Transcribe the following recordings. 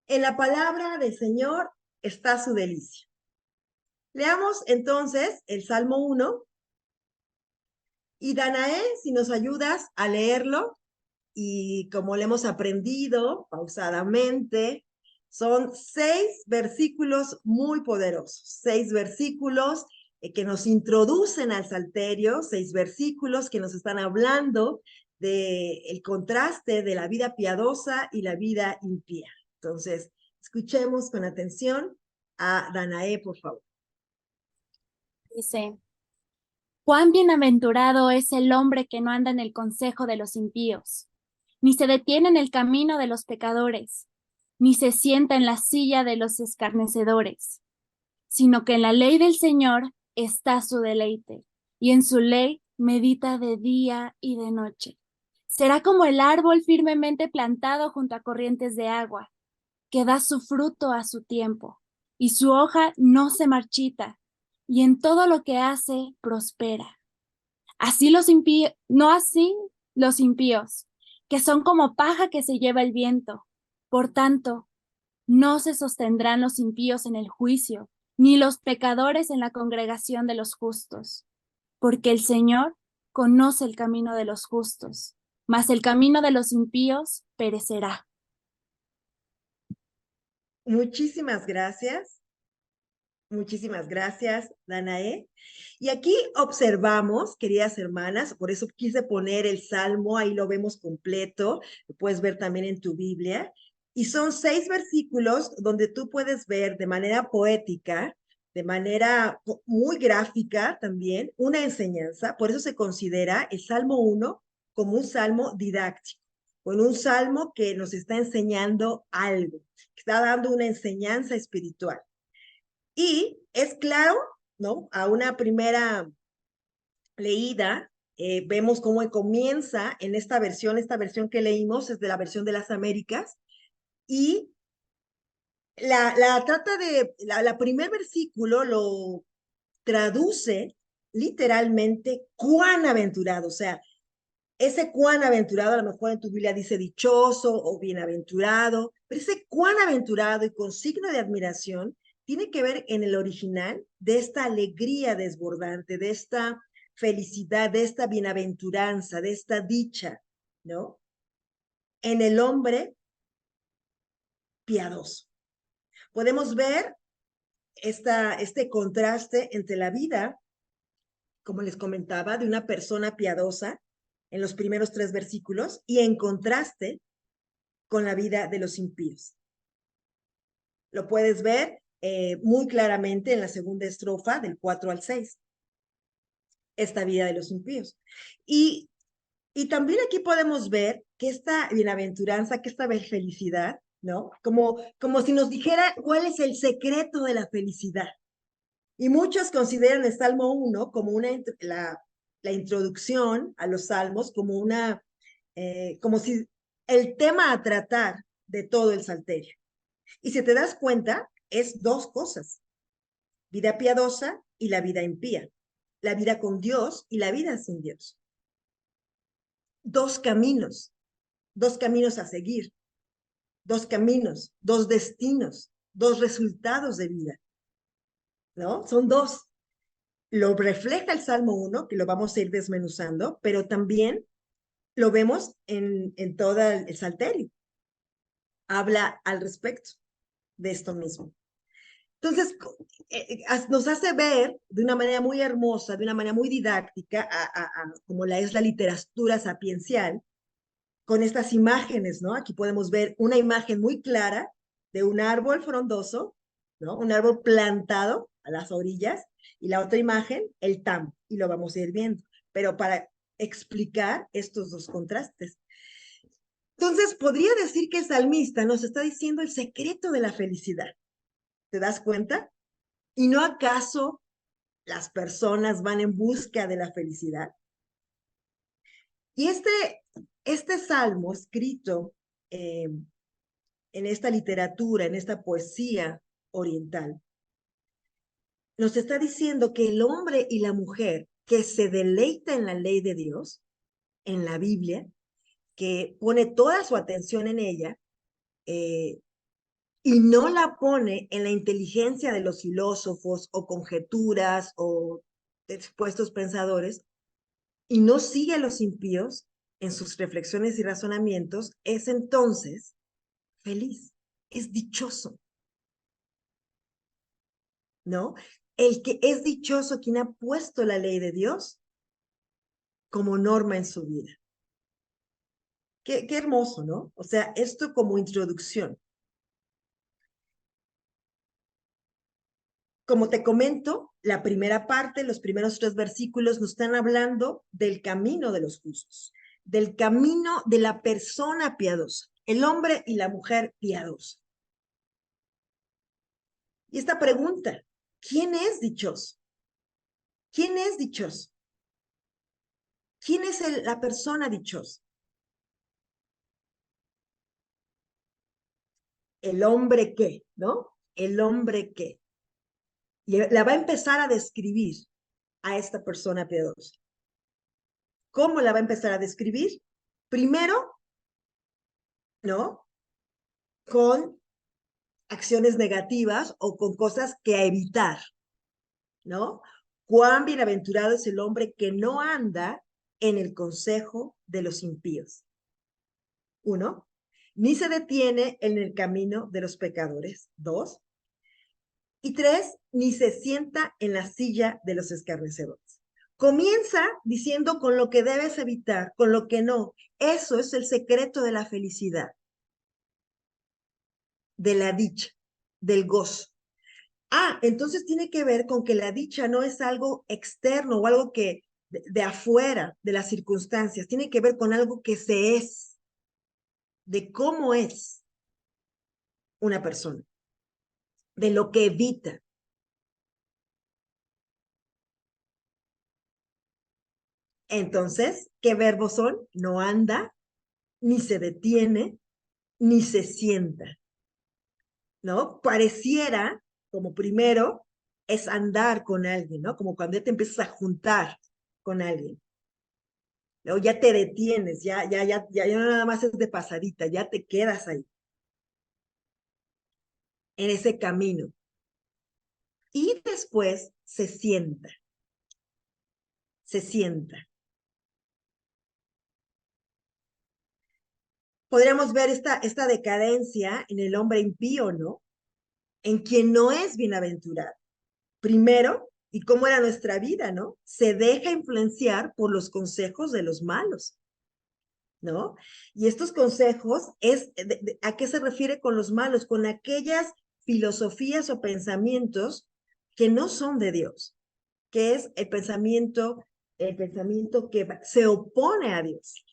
En la palabra del Señor está su delicia. Leamos entonces el Salmo 1 y Danae, si nos ayudas a leerlo y como lo hemos aprendido pausadamente, son 6 versículos muy poderosos, 6 versículos que nos introducen al Salterio, 6 versículos que nos están hablando del contraste de la vida piadosa y la vida impía. Entonces, escuchemos con atención a Danae, por favor. Dice, cuán bienaventurado es el hombre que no anda en el consejo de los impíos, ni se detiene en el camino de los pecadores, ni se sienta en la silla de los escarnecedores, sino que en la ley del Señor está su deleite, y en su ley medita de día y de noche. Será como el árbol firmemente plantado junto a corrientes de agua, que da su fruto a su tiempo, y su hoja no se marchita, y en todo lo que hace prospera. Así los impíos, no así los impíos, que son como paja que se lleva el viento. Por tanto, no se sostendrán los impíos en el juicio, ni los pecadores en la congregación de los justos, porque el Señor conoce el camino de los justos, mas el camino de los impíos perecerá. Muchísimas gracias. Muchísimas gracias, Danae. Y aquí observamos, queridas hermanas, por eso quise poner el Salmo, ahí lo vemos completo, lo puedes ver también en tu Biblia, y son 6 versículos donde tú puedes ver de manera poética, de manera muy gráfica también, una enseñanza, por eso se considera el Salmo 1 como un salmo didáctico, con un salmo que nos está enseñando algo, que está dando una enseñanza espiritual. Y es claro, ¿no? A una primera leída, vemos cómo comienza en esta versión que leímos es de la versión de las Américas, y la primer versículo lo traduce literalmente cuán aventurado, o sea, ese cuán aventurado, a lo mejor en tu Biblia dice dichoso o bienaventurado, pero ese cuán aventurado y con signo de admiración tiene que ver en el original de esta alegría desbordante, de esta felicidad, de esta bienaventuranza, de esta dicha, ¿no? En el hombre piadoso. Podemos ver este contraste entre la vida, como les comentaba, de una persona piadosa en los primeros 3 versículos y en contraste con la vida de los impíos. Lo puedes ver muy claramente en la segunda estrofa del 4 al 6, esta vida de los impíos. Y también aquí podemos ver que esta bienaventuranza, que esta felicidad, ¿no? Como si nos dijera cuál es el secreto de la felicidad. Y muchos consideran el Salmo 1 como la introducción a los salmos, como si el tema a tratar de todo el Salterio. Y si te das cuenta, es 2 cosas, vida piadosa y la vida impía, la vida con Dios y la vida sin Dios. 2 caminos, 2 caminos a seguir, 2 caminos, 2 destinos, 2 resultados de vida, ¿no? Son 2. Lo refleja el Salmo 1, que lo vamos a ir desmenuzando, pero también lo vemos en todo el Salterio. Habla al respecto de esto mismo. Entonces, nos hace ver de una manera muy hermosa, de una manera muy didáctica, como es la literatura sapiencial, con estas imágenes, ¿no? Aquí podemos ver una imagen muy clara de un árbol frondoso, ¿no? Un árbol plantado a las orillas, y la otra imagen, el tambo, y lo vamos a ir viendo, pero para explicar estos 2 contrastes. Entonces, podría decir que el salmista nos está diciendo el secreto de la felicidad. ¿Te das cuenta? ¿Y no acaso las personas van en busca de la felicidad? Y este salmo escrito en esta literatura, en esta poesía oriental, nos está diciendo que el hombre y la mujer que se deleita en la ley de Dios, en la Biblia, que pone toda su atención en ella, y no la pone en la inteligencia de los filósofos o conjeturas o expuestos pensadores, y no sigue a los impíos en sus reflexiones y razonamientos, es entonces feliz, es dichoso, ¿no? El que es dichoso quien ha puesto la ley de Dios como norma en su vida. Qué hermoso, ¿no? O sea, esto como introducción. Como te comento, la primera parte, los primeros 3 versículos nos están hablando del camino de los justos, del camino de la persona piadosa, el hombre y la mujer piadosa. Y esta pregunta, ¿quién es dichoso? ¿Quién es dichoso? ¿Quién es la persona dichosa? El hombre qué, ¿no? El hombre qué. Y la va a empezar a describir a esta persona piadosa. ¿Cómo la va a empezar a describir? Primero, ¿no? Con acciones negativas o con cosas que a evitar, ¿no? Cuán bienaventurado es el hombre que no anda en el consejo de los impíos. 1, ni se detiene en el camino de los pecadores. 2, y 3, ni se sienta en la silla de los escarnecedores. Comienza diciendo con lo que debes evitar, con lo que no. Eso es el secreto de la felicidad, de la dicha, del gozo. Entonces tiene que ver con que la dicha no es algo externo o algo que de afuera de las circunstancias, tiene que ver con algo que se es, de cómo es una persona, de lo que evita. Entonces, ¿qué verbos son? No anda, ni se detiene, ni se sienta, ¿no? Pareciera, como primero, es andar con alguien, ¿no? Como cuando ya te empiezas a juntar con alguien. ¿No? Ya te detienes, ya no nada más es de pasadita, ya te quedas ahí, en ese camino. Y después se sienta, se sienta. Podríamos ver esta decadencia en el hombre impío, ¿no? En quien no es bienaventurado. Primero, y cómo era nuestra vida, ¿no? Se deja influenciar por los consejos de los malos, ¿no? Y estos consejos ¿a qué se refiere con los malos? Con aquellas filosofías o pensamientos que no son de Dios, que es el pensamiento que se opone a Dios.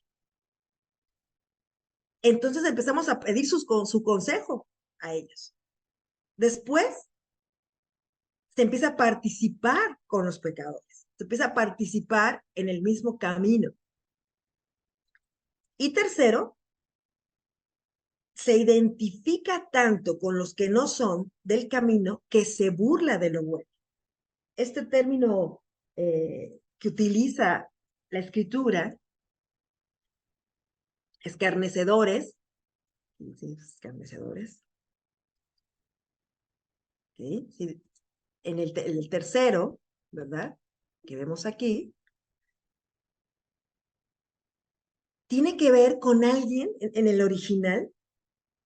Entonces empezamos a pedir su consejo a ellos. Después se empieza a participar con los pecadores, se empieza a participar en el mismo camino. Y tercero, se identifica tanto con los que no son del camino que se burla de lo bueno. Este término que utiliza la escritura, escarnecedores, ¿sí? Escarnecedores, ¿sí? Sí. En el tercero, ¿verdad? Que vemos aquí, tiene que ver con alguien, en el original,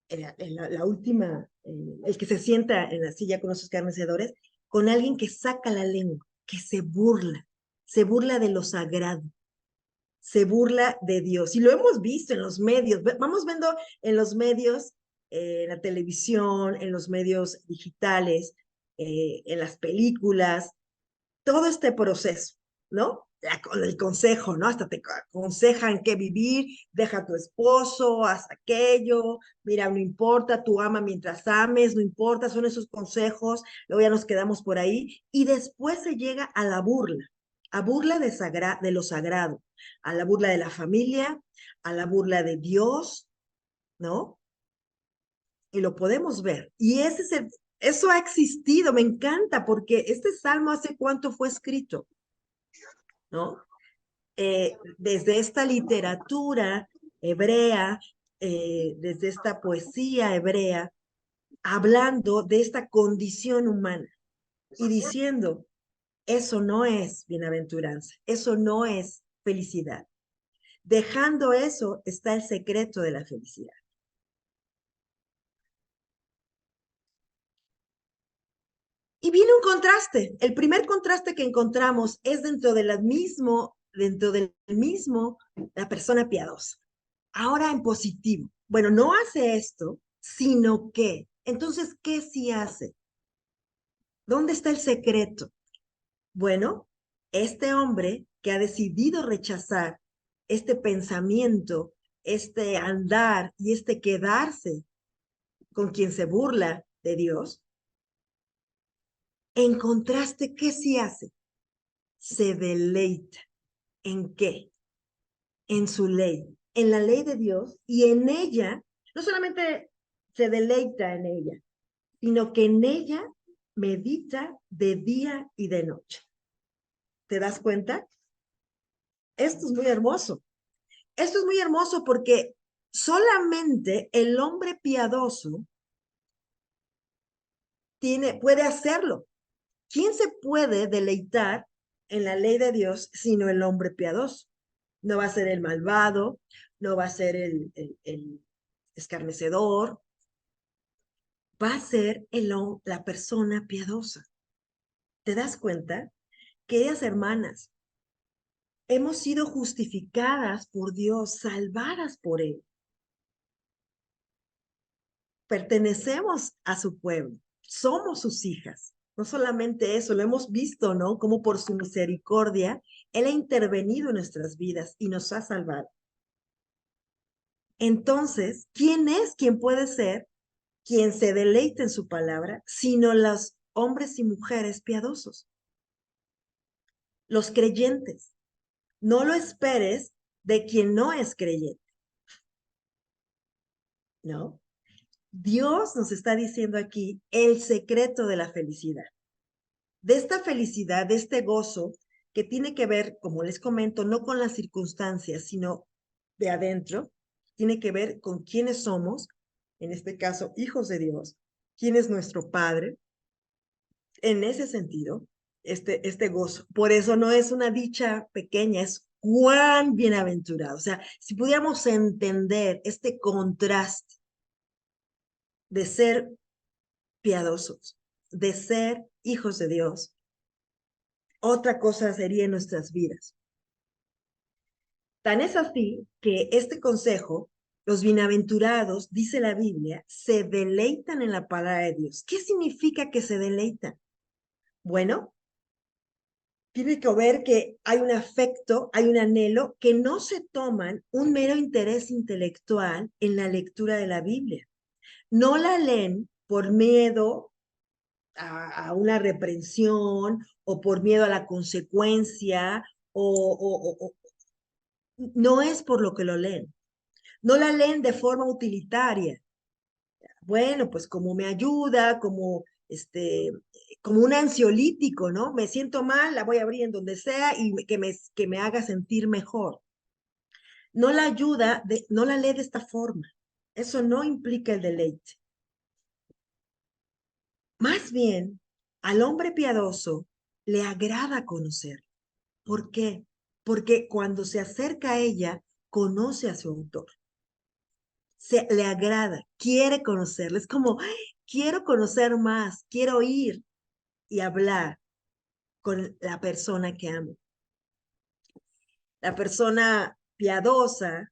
la última, el que se sienta en la silla con los escarnecedores, con alguien que saca la lengua, que se burla de lo sagrado, se burla de Dios. Y lo hemos visto en los medios, vamos viendo en los medios, en la televisión, en los medios digitales, en las películas, todo este proceso, ¿no? El consejo, ¿no? Hasta te aconsejan qué vivir, deja a tu esposo, haz aquello, mira, no importa, tú ama mientras ames, no importa, son esos consejos, luego ya nos quedamos por ahí, y después se llega a burla de lo sagrado, a la burla de la familia, a la burla de Dios, ¿no? Y lo podemos ver. Y eso ha existido, me encanta, porque este salmo hace cuánto fue escrito, ¿no? Desde esta literatura hebrea, desde esta poesía hebrea, hablando de esta condición humana y diciendo, eso no es bienaventuranza, eso no es felicidad. Dejando eso está el secreto de la felicidad. Y viene un contraste. El primer contraste que encontramos es dentro del mismo, la persona piadosa. Ahora en positivo. Bueno, no hace esto, sino que, entonces, ¿qué sí hace? ¿Dónde está el secreto? Bueno, este hombre que ha decidido rechazar este pensamiento, este andar y este quedarse con quien se burla de Dios, en contraste, ¿qué sí hace? Se deleita. ¿En qué? En su ley, en la ley de Dios, y en ella, no solamente se deleita en ella, sino que en ella medita de día y de noche. ¿Te das cuenta? Esto es muy hermoso. Esto es muy hermoso porque solamente el hombre piadoso puede hacerlo. ¿Quién se puede deleitar en la ley de Dios sino el hombre piadoso? No va a ser el malvado, no va a ser el escarnecedor, va a ser la persona piadosa. ¿Te das cuenta? Queridas hermanas, hemos sido justificadas por Dios, salvadas por Él. Pertenecemos a su pueblo, somos sus hijas. No solamente eso, lo hemos visto, ¿no? Como por su misericordia, Él ha intervenido en nuestras vidas y nos ha salvado. Entonces, ¿quién es quien puede ser quien se deleite en su palabra, sino los hombres y mujeres piadosos? Los creyentes. No lo esperes de quien no es creyente, ¿no? Dios nos está diciendo aquí el secreto de la felicidad. De esta felicidad, de este gozo, que tiene que ver, como les comento, no con las circunstancias, sino de adentro, tiene que ver con quiénes somos, en este caso, hijos de Dios, quién es nuestro Padre, en ese sentido, este gozo. Por eso no es una dicha pequeña, es cuán bienaventurado. O sea, si pudiéramos entender este contraste de ser piadosos, de ser hijos de Dios, otra cosa sería en nuestras vidas. Tan es así que este consejo, los bienaventurados, dice la Biblia, se deleitan en la palabra de Dios. ¿Qué significa que se deleitan? Bueno, tiene que ver que hay un afecto, hay un anhelo, que no se toman un mero interés intelectual en la lectura de la Biblia. No la leen por miedo a una reprensión o por miedo a la consecuencia o no es por lo que lo leen. No la leen de forma utilitaria. Bueno, pues como me ayuda, como un ansiolítico, ¿no? Me siento mal, la voy a abrir en donde sea y que me haga sentir mejor. No la ayuda, no la lee de esta forma. Eso no implica el deleite. Más bien, al hombre piadoso le agrada conocer. ¿Por qué? Porque cuando se acerca a ella, conoce a su autor. Le agrada, quiere conocerle. Es como, "Ay, quiero conocer más, quiero ir y hablar con la persona que amo". La persona piadosa,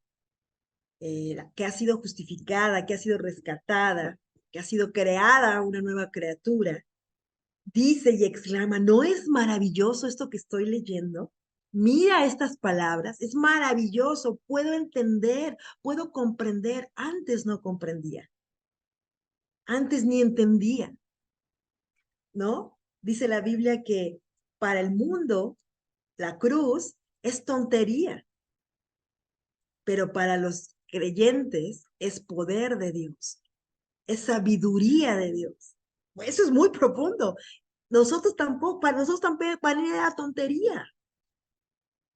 que ha sido justificada, que ha sido rescatada, que ha sido creada una nueva criatura, dice y exclama, ¿no es maravilloso esto que estoy leyendo? Mira estas palabras, es maravilloso, puedo entender, puedo comprender. Antes no comprendía, antes ni entendía, ¿no? Dice la Biblia que para el mundo la cruz es tontería, pero para los creyentes es poder de Dios, es sabiduría de Dios. Eso es muy profundo. Nosotros tampoco, para nosotros tampoco era tontería.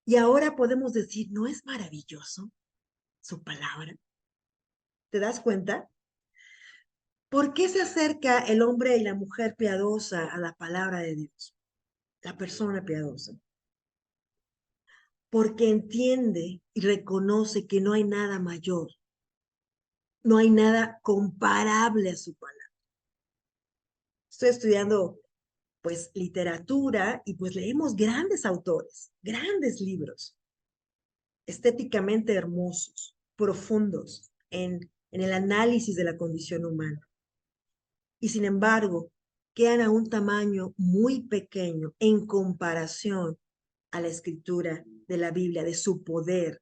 Y ahora podemos decir, ¿no es maravilloso su palabra? ¿Te das cuenta? ¿Por qué se acerca el hombre y la mujer piadosa a la palabra de Dios? La persona piadosa. Porque entiende y reconoce que no hay nada mayor, no hay nada comparable a su palabra. Estoy estudiando pues literatura y pues leemos grandes autores, grandes libros, estéticamente hermosos, profundos en el análisis de la condición humana. Y sin embargo, quedan a un tamaño muy pequeño en comparación a la escritura de la Biblia, de su poder,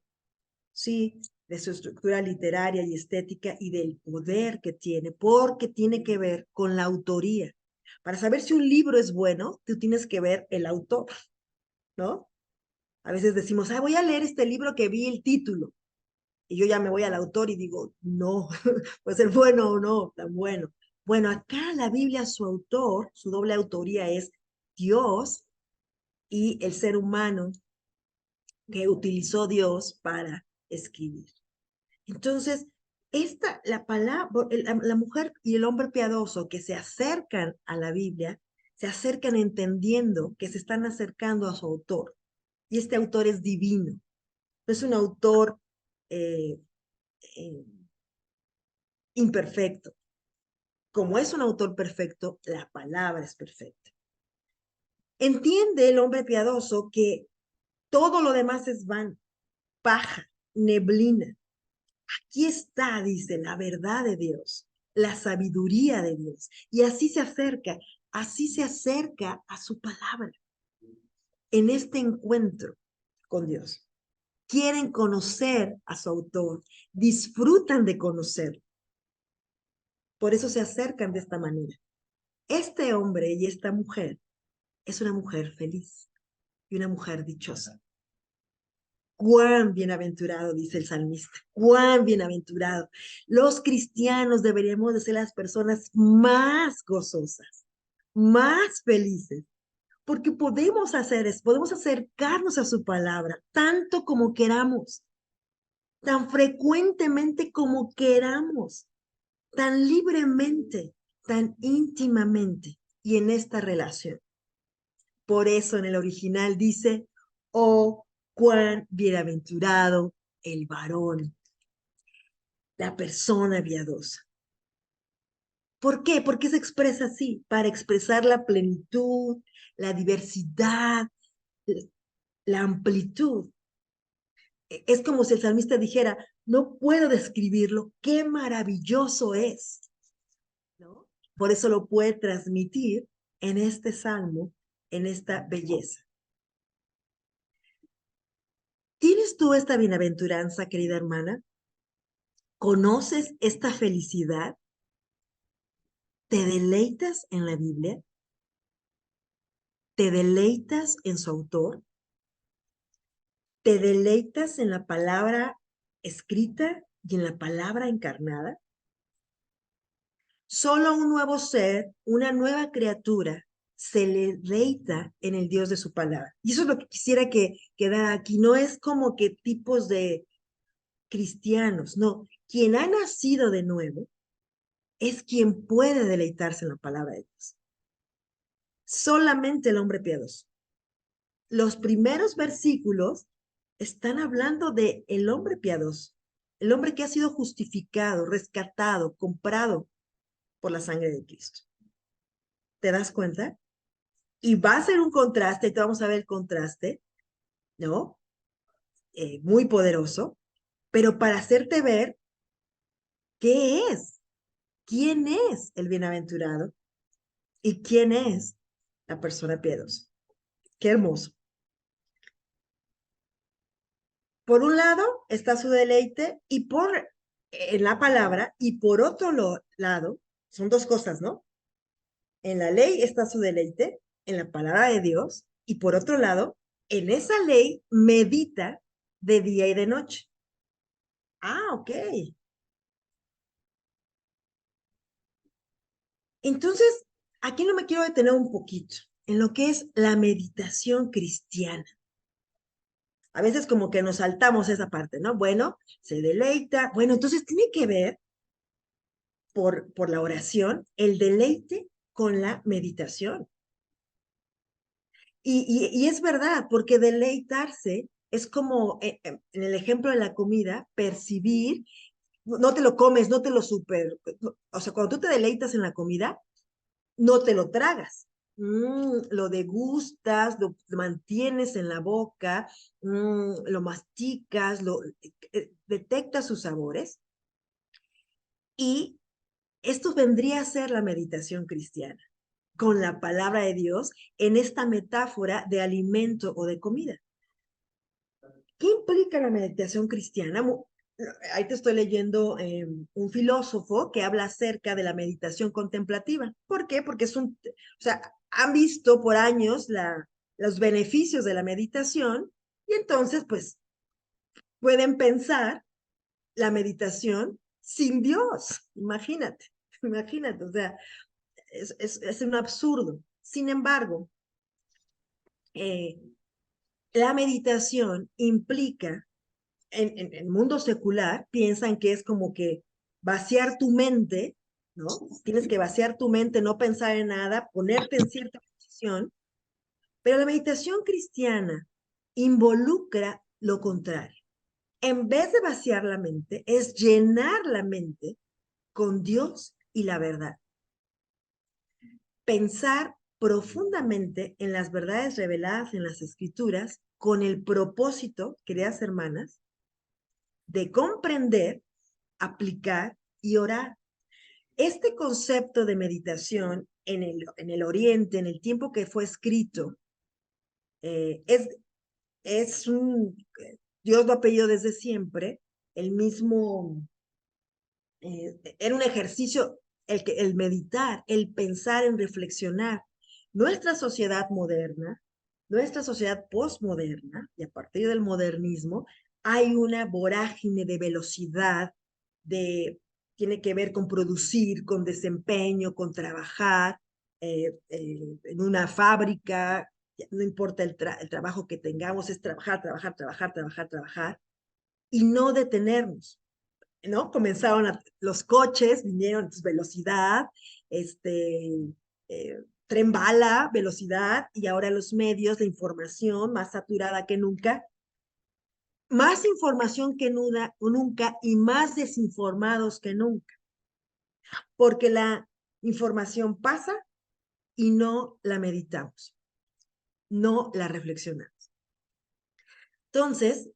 ¿sí? De su estructura literaria y estética y del poder que tiene, porque tiene que ver con la autoría. Para saber si un libro es bueno, tú tienes que ver el autor, ¿no? A veces decimos, voy a leer este libro que vi el título, y yo ya me voy al autor y digo, no, puede ser bueno o no, tan bueno. Bueno, acá la Biblia, su autor, su doble autoría es Dios y el ser humano que utilizó Dios para escribir. Entonces, la palabra, la mujer y el hombre piadoso que se acercan a la Biblia, se acercan entendiendo que se están acercando a su autor. Y este autor es divino. No es un autor eh, eh, imperfecto. Como es un autor perfecto, la palabra es perfecta. Entiende el hombre piadoso que todo lo demás es vano, paja, neblina. Aquí está, dice, la verdad de Dios, la sabiduría de Dios. Y así se acerca a su palabra en este encuentro con Dios. Quieren conocer a su autor, disfrutan de conocerlo. Por eso se acercan de esta manera. Este hombre y esta mujer es una mujer feliz y una mujer dichosa. Cuán bienaventurado, dice el salmista, cuán bienaventurado. Los cristianos deberíamos de ser las personas más gozosas, más felices, porque podemos hacer eso, podemos acercarnos a su palabra tanto como queramos, tan frecuentemente como queramos, tan libremente, tan íntimamente y en esta relación. Por eso en el original dice, oh, cuán bienaventurado el varón, la persona piadosa. ¿Por qué? Porque se expresa así, para expresar la plenitud, la diversidad, la amplitud. Es como si el salmista dijera, no puedo describirlo, qué maravilloso es, ¿no? Por eso lo puede transmitir en este salmo, en esta belleza. ¿Tienes tú esta bienaventuranza, querida hermana? ¿Conoces esta felicidad? ¿Te deleitas en la Biblia? ¿Te deleitas en su autor? ¿Te deleitas en la palabra escrita y en la palabra encarnada? Solo un nuevo ser, una nueva criatura, se le deleita en el Dios de su palabra. Y eso es lo que quisiera que quedara aquí. No es como que tipos de cristianos, no. Quien ha nacido de nuevo es quien puede deleitarse en la palabra de Dios. Solamente el hombre piadoso. Los primeros versículos están hablando de el hombre piadoso, el hombre que ha sido justificado, rescatado, comprado por la sangre de Cristo. ¿Te das cuenta? Y va a ser un contraste, y te vamos a ver el contraste, ¿no? Muy poderoso, pero para hacerte ver qué es, quién es el bienaventurado y quién es la persona piadosa. Qué hermoso. Por un lado está su deleite y en la palabra, y por otro lado, son dos cosas, ¿no? En la ley está su deleite, en la palabra de Dios, y por otro lado, en esa ley medita de día y de noche. Ok. Entonces, aquí no me quiero detener un poquito en lo que es la meditación cristiana. A veces como que nos saltamos esa parte, ¿no? Bueno, se deleita. Bueno, entonces tiene que ver por la oración, el deleite con la meditación. Y es verdad, porque deleitarse es como, en el ejemplo de la comida, percibir, no te lo comes, no te lo o sea, cuando tú te deleitas en la comida, no te lo tragas. Lo degustas, lo mantienes en la boca, lo masticas, detectas sus sabores. Y esto vendría a ser la meditación cristiana, con la palabra de Dios en esta metáfora de alimento o de comida. ¿Qué implica la meditación cristiana? Ahí te estoy leyendo un filósofo que habla acerca de la meditación contemplativa. ¿Por qué? Porque o sea, han visto por años los beneficios de la meditación y entonces, pues, pueden pensar la meditación sin Dios. Imagínate, o sea, es un absurdo. Sin embargo, eh, la meditación implica, en el mundo secular, piensan que es como que vaciar tu mente, ¿no? Tienes que vaciar tu mente, no pensar en nada, ponerte en cierta posición, pero la meditación cristiana involucra lo contrario. En vez de vaciar la mente, es llenar la mente con Dios y la verdad. Pensar profundamente en las verdades reveladas en las Escrituras con el propósito, queridas hermanas, de comprender, aplicar y orar. Este concepto de meditación en el Oriente, en el tiempo que fue escrito, eh, es, es un, Dios lo ha pedido desde siempre, el mismo, era un ejercicio el meditar, el pensar en reflexionar. Nuestra sociedad moderna, nuestra sociedad postmoderna, y a partir del modernismo, hay una vorágine de velocidad, tiene que ver con producir, con desempeño, con trabajar en una fábrica, no importa el trabajo que tengamos, es trabajar, trabajar, trabajar, trabajar, trabajar, y no detenernos. ¿No? Comenzaron los coches, vinieron velocidad, tren bala, velocidad, y ahora los medios, la información más saturada que nunca, más información que nunca y más desinformados que nunca, porque la información pasa y no la meditamos, no la reflexionamos. Entonces,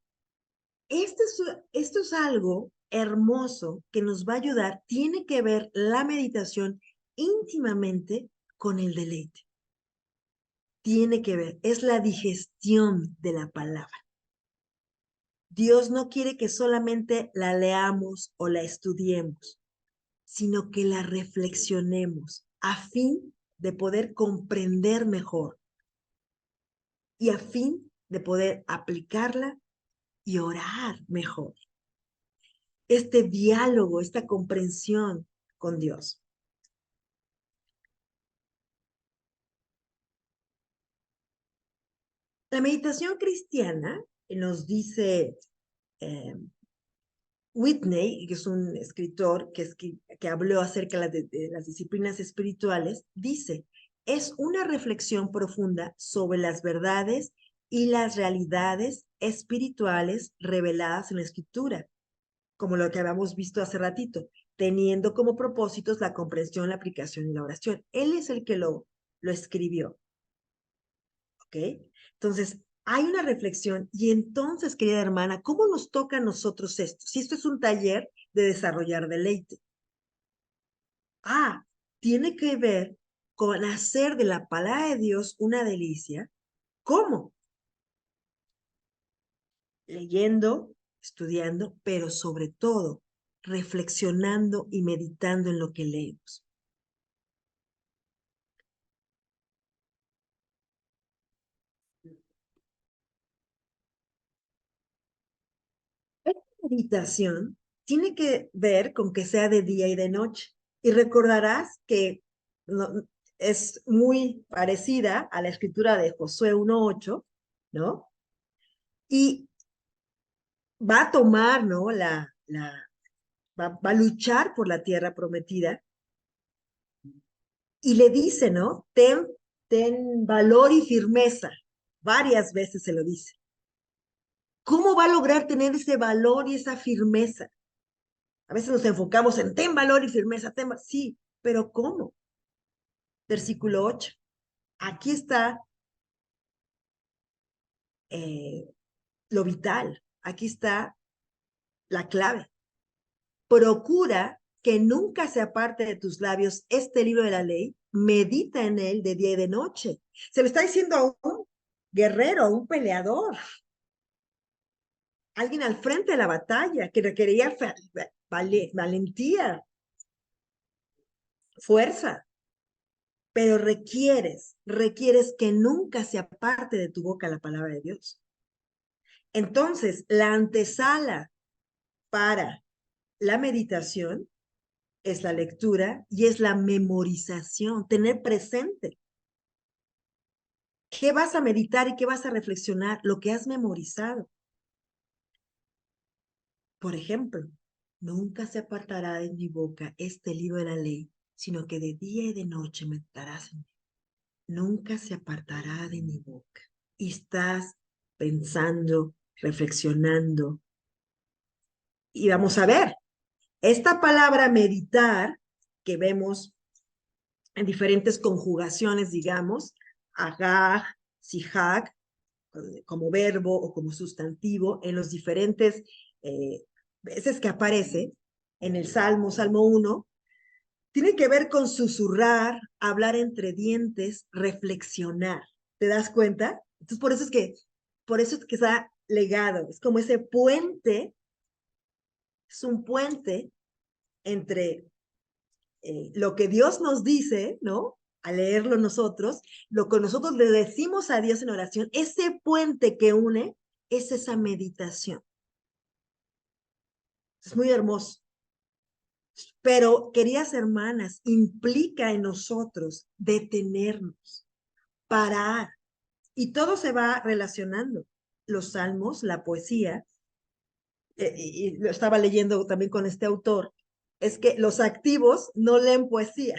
esto es algo hermoso que nos va a ayudar. Tiene que ver la meditación íntimamente con el deleite. Tiene que ver, es la digestión de la palabra. Dios no quiere que solamente la leamos o la estudiemos, sino que la reflexionemos a fin de poder comprender mejor y a fin de poder aplicarla y orar mejor. Este diálogo, esta comprensión con Dios. La meditación cristiana nos dice Whitney, que es un escritor que habló acerca de las disciplinas espirituales, dice, es una reflexión profunda sobre las verdades y las realidades espirituales reveladas en la Escritura, como lo que habíamos visto hace ratito, teniendo como propósitos la comprensión, la aplicación y la oración. Él es el que lo escribió. ¿Ok? Entonces, hay una reflexión y entonces, querida hermana, ¿cómo nos toca a nosotros esto? Si esto es un taller de desarrollar deleite. Tiene que ver con hacer de la palabra de Dios una delicia. ¿Cómo? Leyendo, estudiando, pero sobre todo reflexionando y meditando en lo que leemos. Esta meditación tiene que ver con que sea de día y de noche. Y recordarás que es muy parecida a la escritura de Josué 1:8, ¿no? Y va a tomar, ¿no? va a luchar por la tierra prometida, y le dice, ¿no? Ten valor y firmeza. Varias veces se lo dice. ¿Cómo va a lograr tener ese valor y esa firmeza? A veces nos enfocamos en ten valor y firmeza, sí, pero ¿cómo? Versículo 8. Aquí está lo vital, aquí está la clave. Procura que nunca se aparte de tus labios este libro de la ley, medita en él de día y de noche. Se lo está diciendo a un guerrero, a un peleador, alguien al frente de la batalla que requería valentía, fuerza, pero requieres que nunca se aparte de tu boca la palabra de Dios. Entonces, la antesala para la meditación es la lectura y es la memorización, tener presente. ¿Qué vas a meditar y qué vas a reflexionar? Lo que has memorizado. Por ejemplo, nunca se apartará de mi boca este libro de la ley, sino que de día y de noche meditarás en él. Nunca se apartará de mi boca. Y estás pensando, reflexionando. Y vamos a ver, esta palabra meditar que vemos en diferentes conjugaciones, digamos, agag, sihag, como verbo o como sustantivo, en los diferentes veces que aparece en el Salmo 1, tiene que ver con susurrar, hablar entre dientes, reflexionar. ¿Te das cuenta? Entonces, por eso es que está legado. Es como ese puente, es un puente entre lo que Dios nos dice, ¿no? Al leerlo nosotros, lo que nosotros le decimos a Dios en oración, ese puente que une es esa meditación. Es muy hermoso. Pero, queridas hermanas, implica en nosotros detenernos, parar, y todo se va relacionando. Los salmos, la poesía, y lo estaba leyendo también con este autor, es que los activos no leen poesía.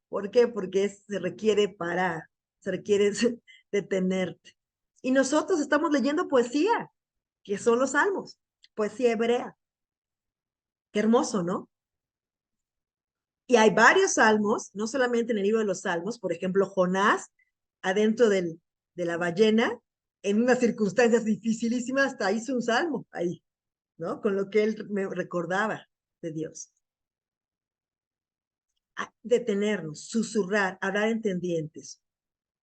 ¿Por qué? Porque se requiere parar, se requiere detenerte. Y nosotros estamos leyendo poesía, que son los salmos, poesía hebrea. Qué hermoso, ¿no? Y hay varios salmos, no solamente en el libro de los salmos, por ejemplo, Jonás, adentro de la ballena, en unas circunstancias dificilísimas, hasta hizo un salmo ahí, ¿no? Con lo que él me recordaba de Dios. Detenernos, susurrar, hablar entendientes.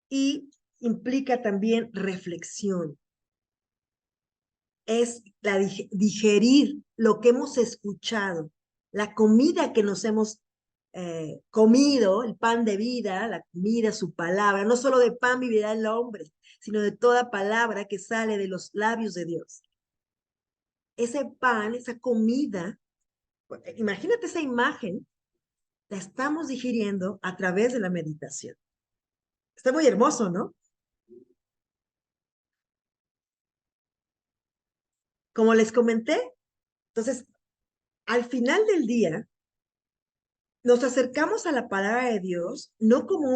Y implica también reflexión. Es digerir lo que hemos escuchado, la comida que nos hemos comido, el pan de vida, la comida, su palabra, no solo de pan vivirá el hombre, sino de toda palabra que sale de los labios de Dios. Ese pan, esa comida, imagínate esa imagen, la estamos digiriendo a través de la meditación. Está muy hermoso, ¿no? Como les comenté, entonces, al final del día, nos acercamos a la palabra de Dios no como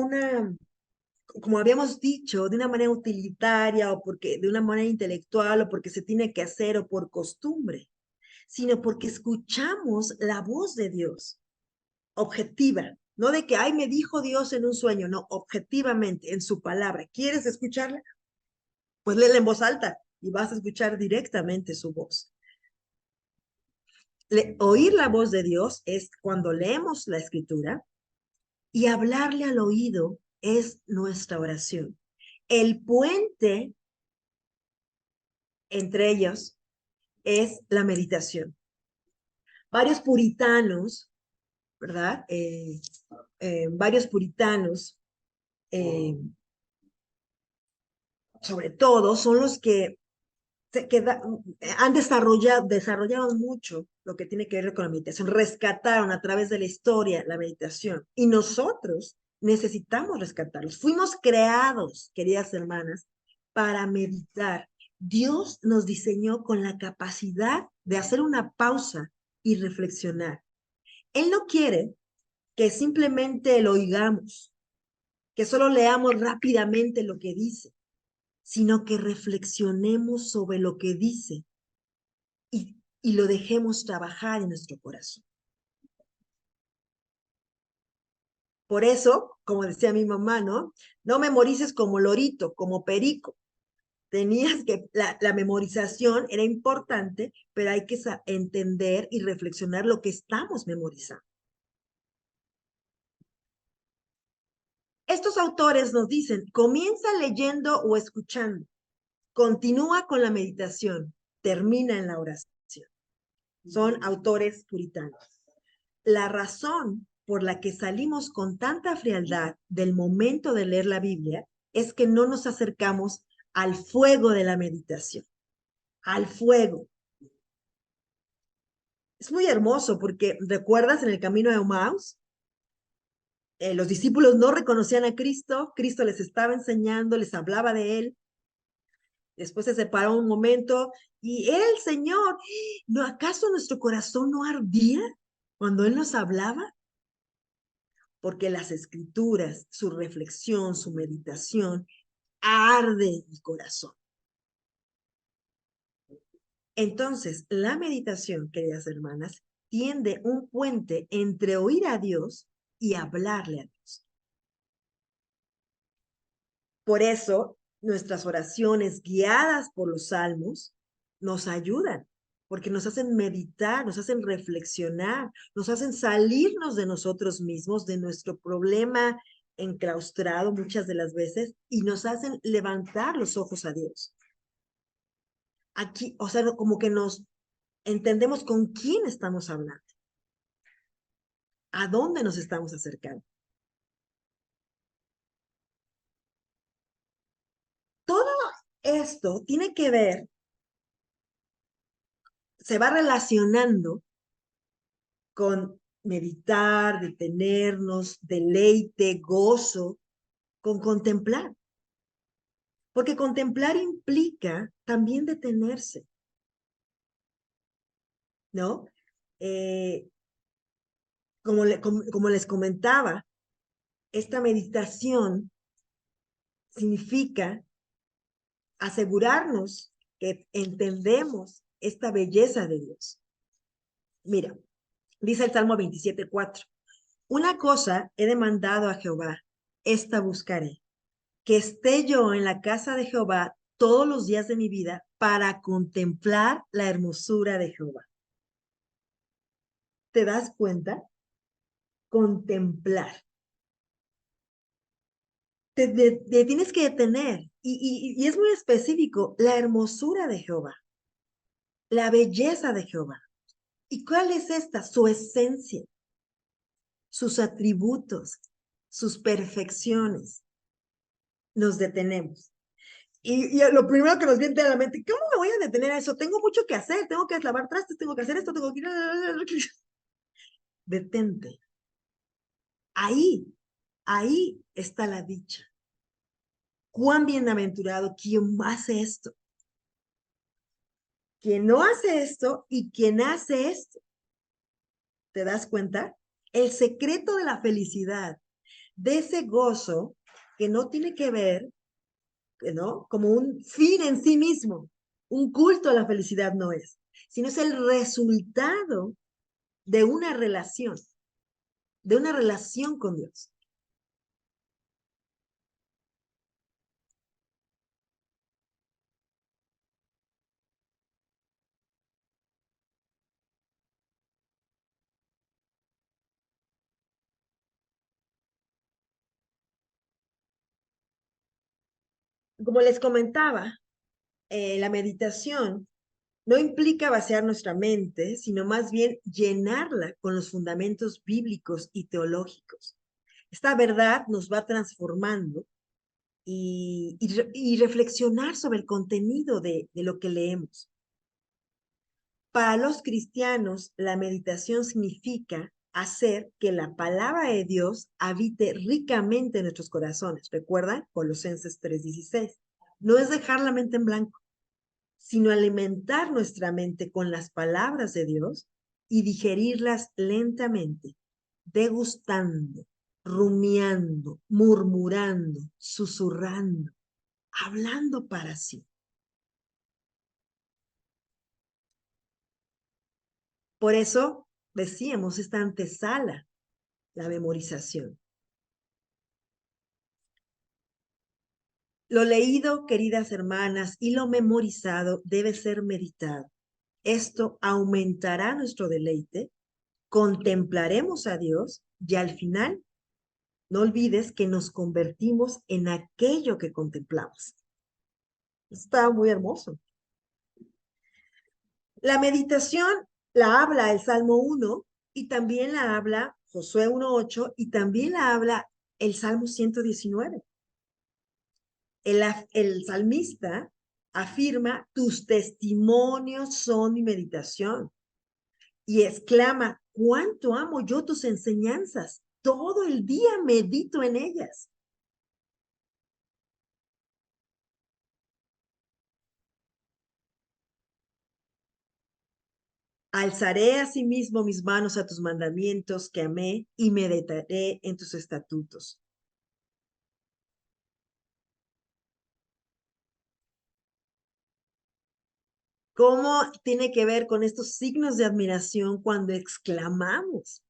habíamos dicho, de una manera utilitaria o porque de una manera intelectual o porque se tiene que hacer o por costumbre, sino porque escuchamos la voz de Dios, objetiva, no de que, ay, me dijo Dios en un sueño, no, objetivamente, en su palabra. ¿Quieres escucharla? Pues léela en voz alta y vas a escuchar directamente su voz. Oír la voz de Dios es cuando leemos la escritura, y hablarle al oído es nuestra oración. El puente entre ellos es la meditación. Varios puritanos, ¿verdad? Varios puritanos, sobre todo, son los que han desarrollado mucho lo que tiene que ver con la meditación, rescataron a través de la historia la meditación, y nosotros necesitamos rescatarlos. Fuimos creados, queridas hermanas, para meditar. Dios nos diseñó con la capacidad de hacer una pausa y reflexionar. Él no quiere que simplemente lo oigamos, que solo leamos rápidamente lo que dice, sino que reflexionemos sobre lo que dice y lo dejemos trabajar en nuestro corazón. Por eso, como decía mi mamá, ¿no? No memorices como lorito, como perico. Tenías que, la memorización era importante, pero hay que entender y reflexionar lo que estamos memorizando. Estos autores nos dicen, comienza leyendo o escuchando, continúa con la meditación, termina en la oración. Son autores puritanos. La razón por la que salimos con tanta frialdad del momento de leer la Biblia es que no nos acercamos al fuego de la meditación, al fuego. Es muy hermoso porque, ¿recuerdas en el camino de Emmaus? Los discípulos no reconocían a Cristo, Cristo les estaba enseñando, les hablaba de Él. Después se separó un momento y era el Señor. ¿No, acaso nuestro corazón no ardía cuando Él nos hablaba? Porque las escrituras, su reflexión, su meditación, arde en el corazón. Entonces, la meditación, queridas hermanas, tiende un puente entre oír a Dios y hablarle a Dios. Por eso, nuestras oraciones guiadas por los salmos nos ayudan, porque nos hacen meditar, nos hacen reflexionar, nos hacen salirnos de nosotros mismos, de nuestro problema enclaustrado muchas de las veces, y nos hacen levantar los ojos a Dios. Aquí, o sea, como que nos entendemos con quién estamos hablando, a dónde nos estamos acercando. Todo esto tiene que ver, se va relacionando con meditar, detenernos, deleite, gozo, con contemplar. Porque contemplar implica también detenerse, ¿no? Como les comentaba, esta meditación significa asegurarnos que entendemos esta belleza de Dios. Mira, dice el Salmo 27:4, una cosa he demandado a Jehová, esta buscaré, que esté yo en la casa de Jehová todos los días de mi vida para contemplar la hermosura de Jehová. ¿Te das cuenta? Contemplar. Te tienes que detener y es muy específico, la hermosura de Jehová, la belleza de Jehová. ¿Y cuál es esta? Su esencia, sus atributos, sus perfecciones. Nos detenemos. Y lo primero que nos viene a la mente, ¿cómo me voy a detener a eso? Tengo mucho que hacer, tengo que lavar trastes, tengo que hacer esto, tengo que ir... Detente. Ahí está la dicha. Cuán bienaventurado quien hace esto. Quien no hace esto y quien hace esto. ¿Te das cuenta? El secreto de la felicidad, de ese gozo que no tiene que ver, ¿no? Como un fin en sí mismo. Un culto a la felicidad no es, sino es el resultado de una relación con Dios. Como les comentaba, la meditación no implica vaciar nuestra mente, sino más bien llenarla con los fundamentos bíblicos y teológicos. Esta verdad nos va transformando y reflexionar sobre el contenido de lo que leemos. Para los cristianos, la meditación significa hacer que la palabra de Dios habite ricamente en nuestros corazones. ¿Recuerdan? Colosenses 3:16. No es dejar la mente en blanco, sino alimentar nuestra mente con las palabras de Dios y digerirlas lentamente, degustando, rumiando, murmurando, susurrando, hablando para sí. Por eso decíamos esta antesala, la memorización. Lo leído, queridas hermanas, y lo memorizado debe ser meditado. Esto aumentará nuestro deleite, contemplaremos a Dios y al final, no olvides que nos convertimos en aquello que contemplamos. Está muy hermoso. La meditación la habla el Salmo 1 y también la habla Josué 1:8 y también la habla el Salmo 119. El salmista afirma, tus testimonios son mi meditación. Y exclama, cuánto amo yo tus enseñanzas. Todo el día medito en ellas. Alzaré asimismo mis manos a tus mandamientos que amé y meditaré en tus estatutos. ¿Cómo tiene que ver con estos signos de admiración cuando exclamamos?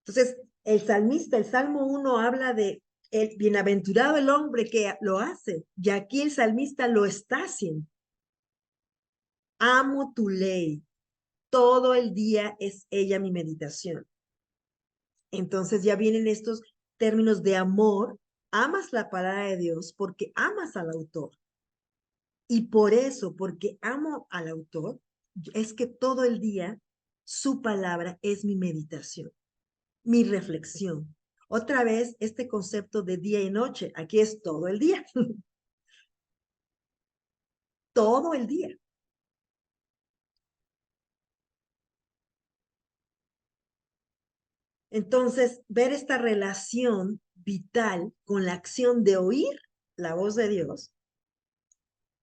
Entonces, el salmista, el Salmo 1 habla de el bienaventurado el hombre que lo hace, y aquí el salmista lo está haciendo. Amo tu ley, todo el día es ella mi meditación. Entonces ya vienen estos términos de amor, amas la palabra de Dios porque amas al autor. Y por eso, porque amo al autor, es que todo el día su palabra es mi meditación, mi reflexión. Otra vez, este concepto de día y noche, aquí es todo el día, todo el día. Entonces, ver esta relación vital con la acción de oír la voz de Dios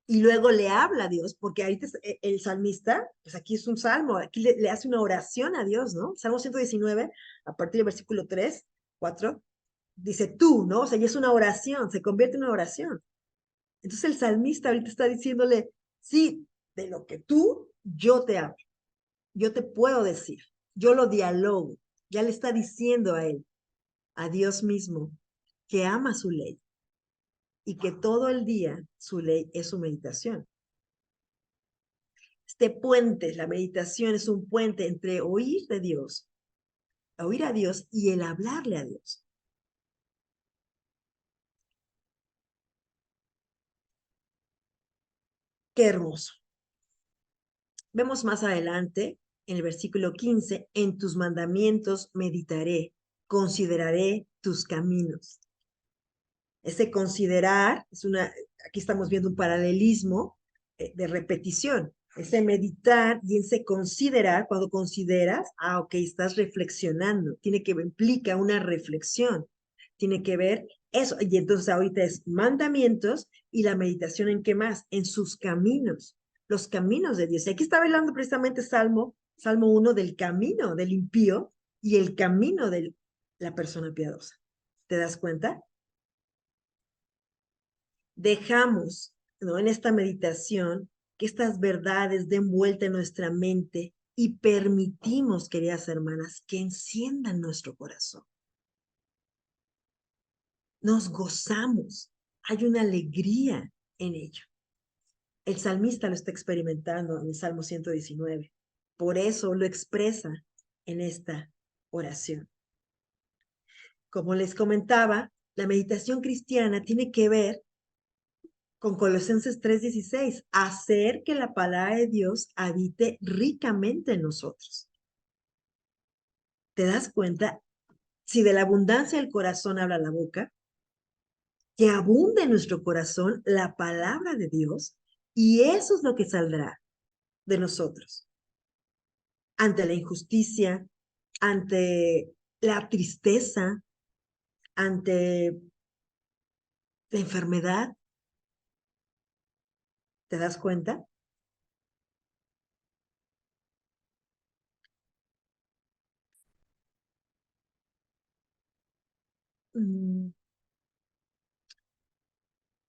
y luego le habla a Dios, porque ahorita el salmista, pues aquí es un salmo, aquí le hace una oración a Dios, ¿no? Salmo 119, a partir del versículo 3, 4, dice tú, ¿no? O sea, ya es una oración, se convierte en una oración. Entonces el salmista ahorita está diciéndole, sí, de lo que tú, yo te hablo, yo te puedo decir, yo lo dialogo, ya le está diciendo a él, a Dios mismo, que ama su ley y que todo el día su ley es su meditación. Este puente, la meditación es un puente entre oír de Dios, oír a Dios y el hablarle a Dios. Qué hermoso. Vemos más adelante, en el versículo 15, en tus mandamientos meditaré, consideraré tus caminos. Ese considerar, aquí estamos viendo un paralelismo de repetición. Ese meditar y ese considerar, cuando consideras, ok, estás reflexionando, implica una reflexión, tiene que ver eso, y entonces ahorita es mandamientos y la meditación en qué más, en sus caminos, los caminos de Dios. Y aquí está hablando precisamente Salmo 1 del camino del impío y el camino de la persona piadosa. ¿Te das cuenta? Dejamos, ¿no? En esta meditación que estas verdades den vuelta en nuestra mente y permitimos, queridas hermanas, que enciendan nuestro corazón. Nos gozamos, hay una alegría en ello. El salmista lo está experimentando en el Salmo 119. Por eso lo expresa en esta oración. Como les comentaba, la meditación cristiana tiene que ver con Colosenses 3:16, hacer que la palabra de Dios habite ricamente en nosotros. ¿Te das cuenta? Si de la abundancia del corazón habla la boca, que abunde en nuestro corazón la palabra de Dios, y eso es lo que saldrá de nosotros. Ante la injusticia, ante la tristeza, ante la enfermedad, ¿te das cuenta? mm,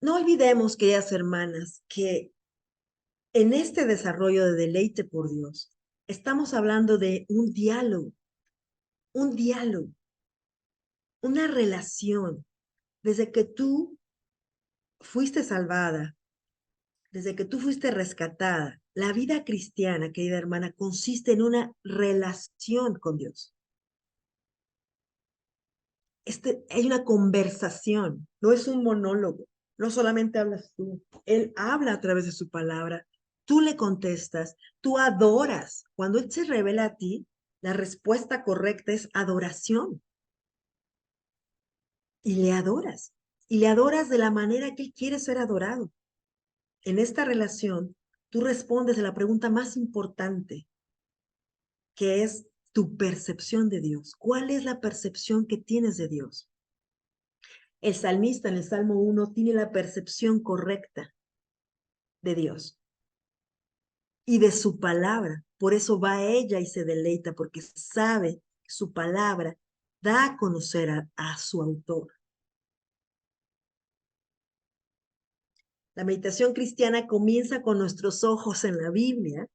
no olvidemos, queridas hermanas, que en este desarrollo de deleite por Dios, estamos hablando de un diálogo, una relación. Desde que tú fuiste salvada, desde que tú fuiste rescatada, la vida cristiana, querida hermana, consiste en una relación con Dios. Hay una conversación, no es un monólogo. No solamente hablas tú, Él habla a través de su palabra, tú le contestas, tú adoras. Cuando Él se revela a ti, la respuesta correcta es adoración. Y le adoras de la manera que Él quiere ser adorado. En esta relación, tú respondes a la pregunta más importante, que es tu percepción de Dios. ¿Cuál es la percepción que tienes de Dios? El salmista en el Salmo 1 tiene la percepción correcta de Dios y de su palabra. Por eso va a ella y se deleita, porque sabe que su palabra da a conocer a su autor. La meditación cristiana comienza con nuestros ojos en la Biblia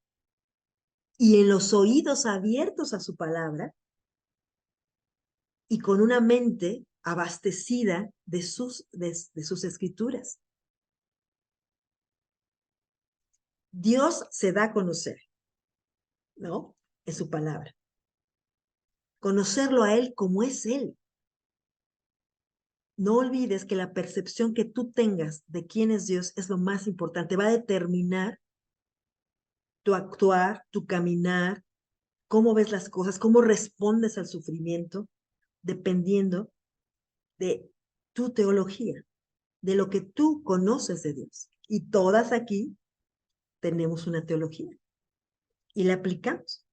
y en los oídos abiertos a su palabra y con una mente abastecida de sus escrituras. Dios se da a conocer, ¿no? En su palabra. Conocerlo a Él como es Él. No olvides que la percepción que tú tengas de quién es Dios es lo más importante. Va a determinar tu actuar, tu caminar, cómo ves las cosas, cómo respondes al sufrimiento, dependiendo de tu teología, de lo que tú conoces de Dios. Y todas aquí tenemos una teología y la aplicamos.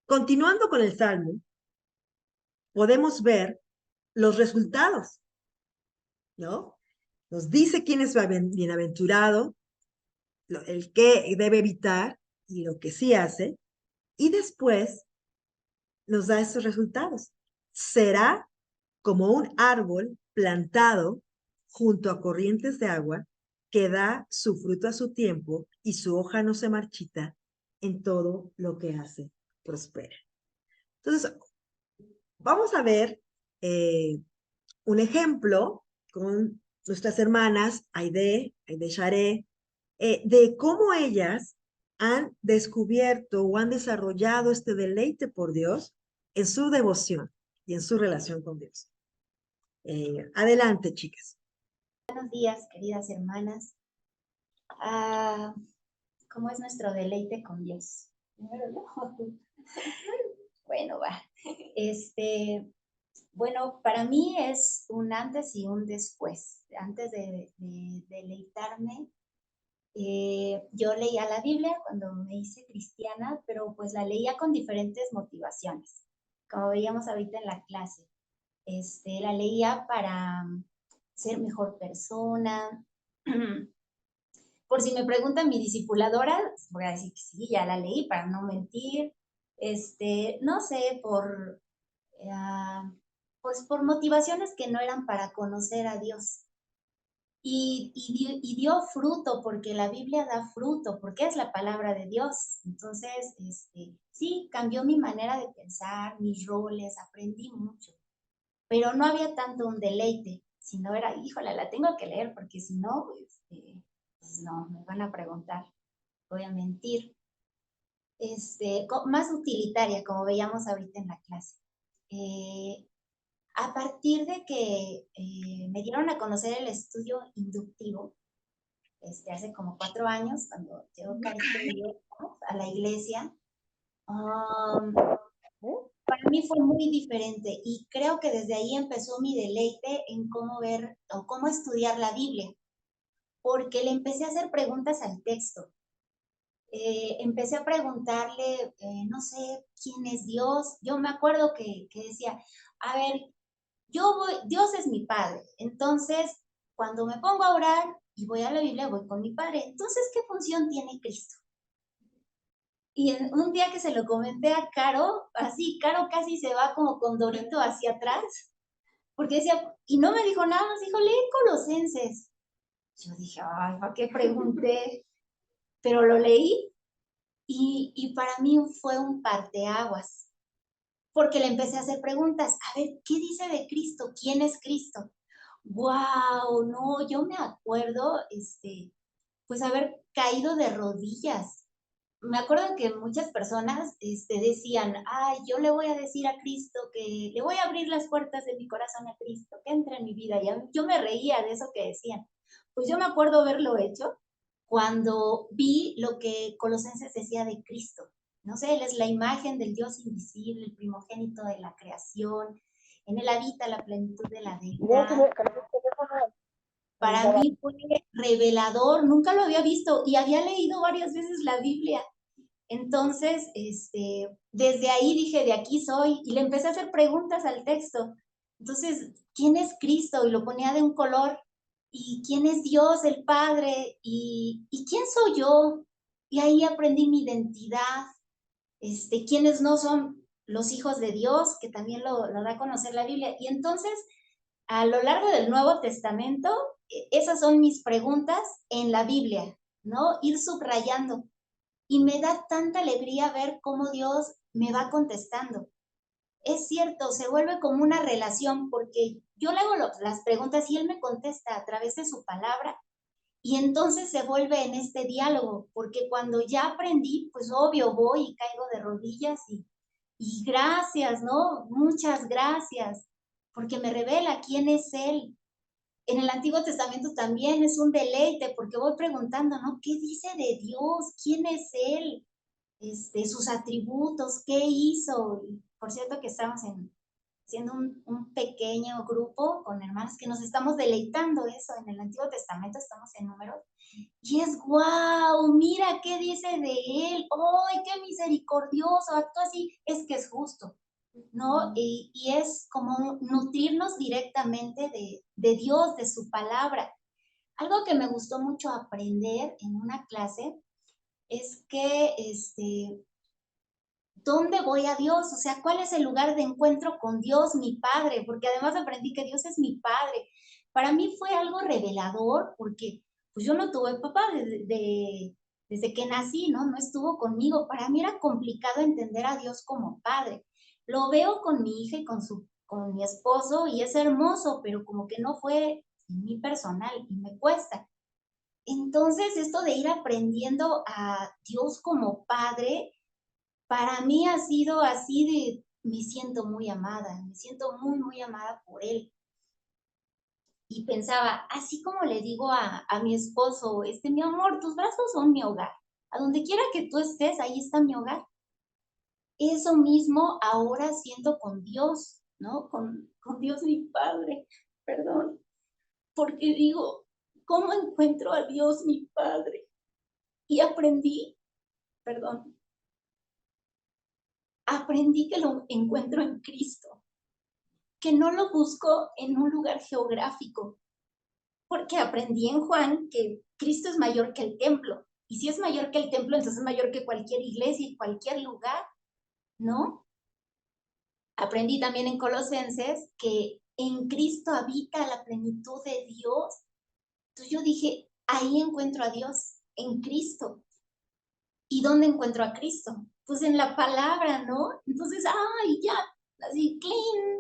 Continuando con el Salmo, podemos ver los resultados, ¿no? Nos dice quién es bienaventurado, el que debe evitar y lo que sí hace, y después nos da esos resultados. Será como un árbol plantado junto a corrientes de agua que da su fruto a su tiempo y su hoja no se marchita, en todo lo que hace prospera. Entonces, vamos a ver un ejemplo con nuestras hermanas Aide Share, de cómo ellas han descubierto o han desarrollado este deleite por Dios en su devoción y en su relación con Dios. Adelante, chicas. Buenos días, queridas hermanas. ¿Cómo es nuestro deleite con Dios? Primero yo. Bueno, va. Bueno, para mí es un antes y un después. Antes de deleitarme, yo leía la Biblia cuando me hice cristiana, pero pues la leía con diferentes motivaciones, como veíamos ahorita en la clase. La leía para ser mejor persona. Por si me preguntan mi discipuladora, voy a decir que sí, ya la leí para no mentir. No sé, pues por motivaciones que no eran para conocer a Dios. Y dio fruto, porque la Biblia da fruto, porque es la palabra de Dios. Entonces, sí, cambió mi manera de pensar, mis roles, aprendí mucho. Pero no había tanto un deleite, sino era, híjole, la tengo que leer, porque si no, pues no, me van a preguntar, voy a mentir. Más utilitaria, como veíamos ahorita en la clase. A partir de que me dieron a conocer el estudio inductivo, hace como 4 años, cuando llegó Carito a la iglesia, para mí fue muy diferente y creo que desde ahí empezó mi deleite en cómo ver o cómo estudiar la Biblia, porque le empecé a hacer preguntas al texto. Empecé a preguntarle, no sé, ¿quién es Dios? Yo me acuerdo que decía, a ver, Dios es mi Padre, entonces cuando me pongo a orar y voy a la Biblia, voy con mi Padre, entonces, ¿qué función tiene Cristo? Y un día que se lo comenté a Caro, así, Caro casi se va como con Dorito hacia atrás, porque decía, y no me dijo nada, nos dijo, lee Colosenses. Yo dije, ay, ¿para qué pregunté? Pero lo leí y para mí fue un parteaguas, porque le empecé a hacer preguntas. A ver, ¿qué dice de Cristo? ¿Quién es Cristo? ¡Wow! No, yo me acuerdo, pues haber caído de rodillas. Me acuerdo que muchas personas decían, ay, yo le voy a decir a Cristo que le voy a abrir las puertas de mi corazón a Cristo, que entre en mi vida. Y yo me reía de eso que decían. Pues yo me acuerdo haberlo hecho cuando vi lo que Colosenses decía de Cristo. No sé, Él es la imagen del Dios invisible, el primogénito de la creación. En Él habita la plenitud de la deidad. Para mí fue revelador, nunca lo había visto y había leído varias veces la Biblia. Entonces, desde ahí dije, de aquí soy, y le empecé a hacer preguntas al texto. Entonces, ¿quién es Cristo? Y lo ponía de un color. ¿Y quién es Dios, el Padre? ¿Y quién soy yo? Y ahí aprendí mi identidad. ¿Quiénes no son los hijos de Dios? Que también lo da a conocer la Biblia. Y entonces, a lo largo del Nuevo Testamento, esas son mis preguntas en la Biblia, ¿no? Ir subrayando. Y me da tanta alegría ver cómo Dios me va contestando. Es cierto, se vuelve como una relación porque yo le hago las preguntas y Él me contesta a través de su palabra. Y entonces se vuelve en este diálogo, porque cuando ya aprendí, pues obvio voy y caigo de rodillas y gracias, ¿no? Muchas gracias, porque me revela quién es Él. En el Antiguo Testamento también es un deleite, porque voy preguntando, ¿no? ¿Qué dice de Dios? ¿Quién es Él? Sus atributos, qué hizo. Y por cierto que estamos siendo un pequeño grupo con hermanos que nos estamos deleitando eso. En el Antiguo Testamento estamos en Números. Y es guau, mira qué dice de él. ¡Ay, qué misericordioso! Actúa así, es que es justo, ¿no? Y es como nutrirnos directamente de Dios, de su palabra. Algo que me gustó mucho aprender en una clase es que, ¿dónde voy a Dios? O sea, ¿cuál es el lugar de encuentro con Dios, mi Padre? Porque además aprendí que Dios es mi Padre. Para mí fue algo revelador porque pues yo no tuve papá desde que nací, ¿no? No estuvo conmigo. Para mí era complicado entender a Dios como Padre. Lo veo con mi hija y con mi esposo y es hermoso, pero como que no fue en mí personal y me cuesta. Entonces, esto de ir aprendiendo a Dios como Padre, para mí ha sido así de, me siento muy amada, me siento muy, muy amada por Él. Y pensaba, así como le digo a mi esposo, mi amor, tus brazos son mi hogar. A donde quiera que tú estés, ahí está mi hogar. Eso mismo ahora siento con Dios, ¿no? Con Dios mi Padre, perdón. Porque digo, ¿cómo encuentro a Dios mi Padre? Y aprendí que lo encuentro en Cristo, que no lo busco en un lugar geográfico, porque aprendí en Juan que Cristo es mayor que el templo, y si es mayor que el templo, entonces es mayor que cualquier iglesia y cualquier lugar, ¿no? Aprendí también en Colosenses que en Cristo habita la plenitud de Dios. Entonces yo dije, ahí encuentro a Dios, en Cristo. ¿Y dónde encuentro a Cristo? Pues en la palabra, ¿no? Entonces, ay, ya, así, clean,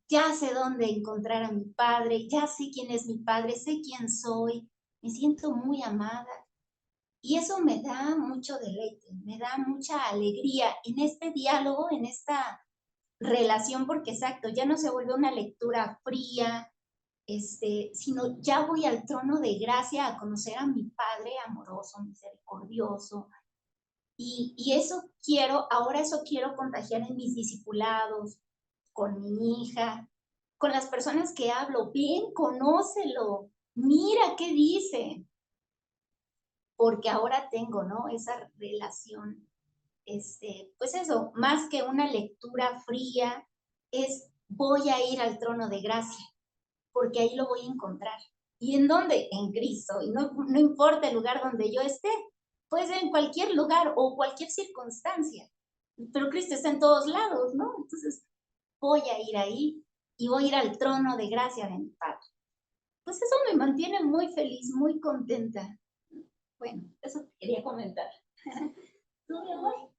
ya sé dónde encontrar a mi padre, ya sé quién es mi padre, sé quién soy, me siento muy amada. Y eso me da mucho deleite, me da mucha alegría en este diálogo, en esta relación, porque exacto, ya no se vuelve una lectura fría, sino ya voy al trono de gracia a conocer a mi Padre amoroso, misericordioso. Y ahora eso quiero contagiar en mis discipulados, con mi hija, con las personas que hablo. Ven, conócelo, mira qué dice, porque ahora tengo, ¿no? Esa relación, pues eso, más que una lectura fría, voy a ir al trono de gracia, porque ahí lo voy a encontrar. ¿Y en dónde? En Cristo. Y no importa el lugar donde yo esté, puede ser en cualquier lugar o cualquier circunstancia, pero Cristo está en todos lados, ¿no? Entonces voy a ir ahí y voy a ir al trono de gracia de mi Padre. Pues eso me mantiene muy feliz, muy contenta. Bueno, eso te quería comentar. ¿Tú, mi amor?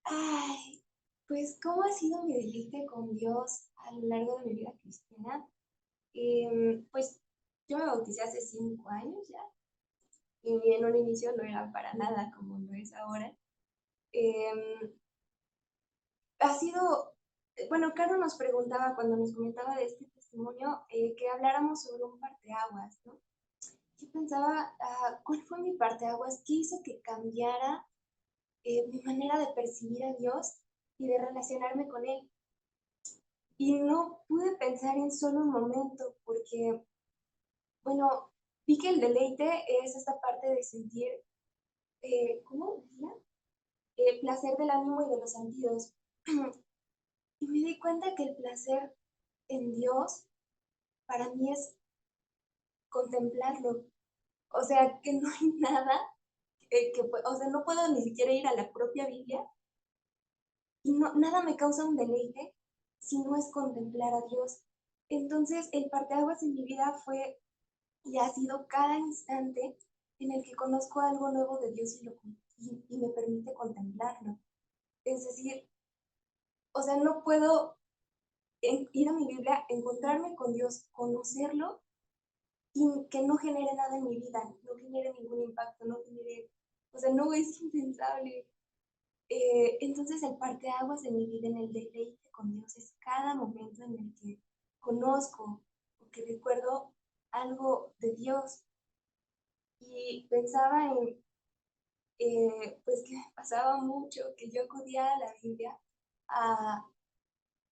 Ay, pues, ¿cómo ha sido mi deleite con Dios a lo largo de mi vida cristiana? Pues, yo me bauticé hace 5 años ya, y en un inicio no era para nada como lo es ahora. Em, Ha sido, bueno, Caro nos preguntaba cuando nos comentaba de este testimonio, que habláramos sobre un parteaguas, ¿no? Yo pensaba, ¿cuál fue mi parteaguas? ¿Qué hizo que cambiara mi manera de percibir a Dios y de relacionarme con Él? Y no pude pensar en solo un momento, porque, bueno, vi que el deleite es esta parte de sentir, ¿cómo decía? El placer del ánimo y de los sentidos. Y me di cuenta que el placer en Dios para mí es contemplarlo. O sea, que no hay nada o sea, no puedo ni siquiera ir a la propia Biblia y no, nada me causa un deleite si no es contemplar a Dios. Entonces, el parteaguas en mi vida fue y ha sido cada instante en el que conozco algo nuevo de Dios y me permite contemplarlo. Es decir, o sea, no puedo ir a mi Biblia, encontrarme con Dios, conocerlo y que no genere nada en mi vida, no genere ningún impacto, no genere, o sea, no es impensable. Entonces el parteaguas de mi vida en el deleite con Dios es cada momento en el que conozco o que recuerdo algo de Dios. Y pensaba en, pues que me pasaba mucho, que yo acudía a la Biblia a,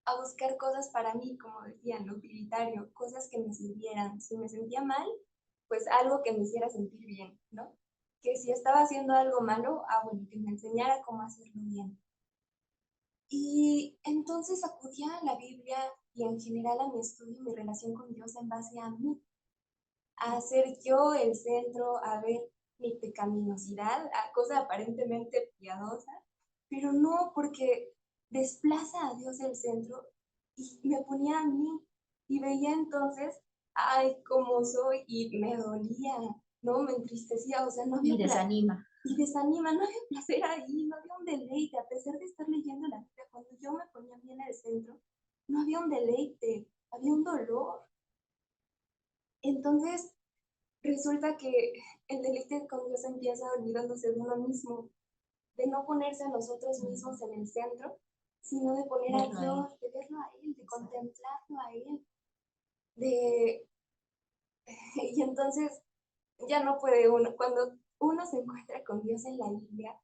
a buscar cosas para mí, como decían, lo utilitario, cosas que me sirvieran. Si me sentía mal, pues algo que me hiciera sentir bien, ¿no? Que si estaba haciendo algo malo, bueno, que me enseñara cómo hacerlo bien. Y entonces acudía a la Biblia y en general a mi estudio y mi relación con Dios en base a mí, a ser yo el centro, a ver mi pecaminosidad, a cosa aparentemente piadosa, pero no porque desplaza a Dios del centro y me ponía a mí y veía entonces, ay, cómo soy y me dolía, ¿no? Me entristecía, o sea, no había... Y desanima. Y desanima, no había placer ahí, no había un deleite, a pesar de estar leyendo la Biblia, cuando yo me ponía bien en el centro, no había un deleite, había un dolor. Entonces, resulta que el deleite con Dios empieza olvidándose de uno mismo, de no ponerse a nosotros mismos en el centro, sino de poner a Dios, de verlo a Él, de contemplarlo a Él, de... Y entonces ya no puede uno, cuando uno se encuentra con Dios en la Biblia,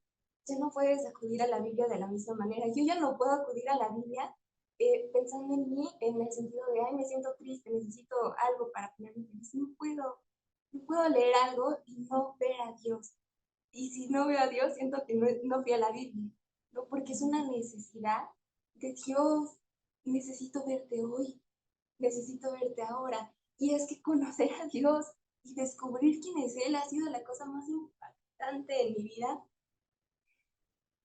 ya no puedes acudir a la Biblia de la misma manera. Yo ya no puedo acudir a la Biblia pensando en mí en el sentido de, ay, me siento triste, necesito algo para ponerme feliz. No puedo leer algo y no ver a Dios. Y si no veo a Dios, siento que no fui a la Biblia, ¿no? Porque es una necesidad de Dios. Necesito verte hoy, necesito verte ahora. Y es que conocer a Dios y descubrir quién es Él ha sido la cosa más impactante en mi vida.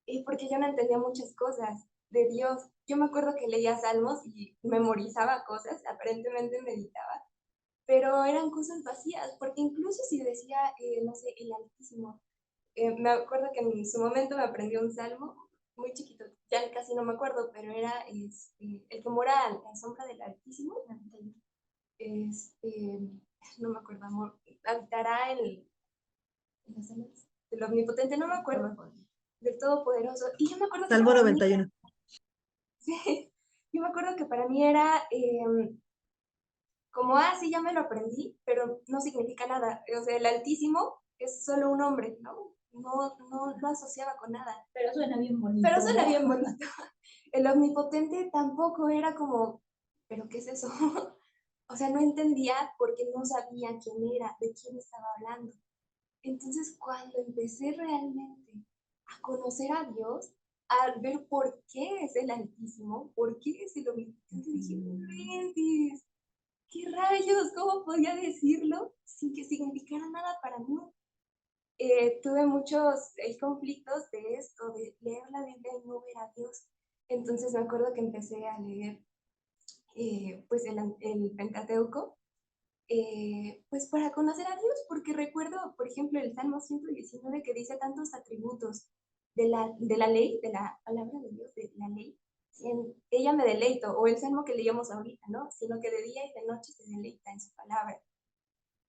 Y porque yo no entendía muchas cosas de Dios. Yo me acuerdo que leía salmos y memorizaba cosas, aparentemente meditaba, pero eran cosas vacías, porque incluso si decía, no sé, el Altísimo, me acuerdo que en su momento me aprendí un salmo muy chiquito, ya casi no me acuerdo, pero era el que mora a la sombra del Altísimo, este, no me acuerdo, amor, habitará en las alas del Omnipotente, no me acuerdo, del Todopoderoso. Y yo me acuerdo que Salmo para 91. mí, sí, yo me acuerdo que para mí era como, sí, ya me lo aprendí, pero no significa nada. O sea, el Altísimo es solo un hombre, ¿no? No lo asociaba con nada. Pero suena bien bonito. Pero suena bien bonito. El Omnipotente tampoco era como, ¿pero qué es eso? O sea, no entendía porque no sabía quién era, de quién estaba hablando. Entonces, cuando empecé realmente a conocer a Dios, a ver por qué es el Altísimo, por qué es el Omnipotente, dije, no inventes. ¿qué rayos? ¿Cómo podía decirlo sin que significara nada para mí? Tuve muchos conflictos de esto, de leer la Biblia y no ver a Dios. Entonces me acuerdo que empecé a leer pues el Pentateuco, pues para conocer a Dios, porque recuerdo, por ejemplo, el Salmo 119 que dice tantos atributos de la ley, de la palabra de Dios, de la ley. En ella me deleito, o el Salmo que leíamos ahorita, ¿no? Sino que de día y de noche se deleita en su palabra.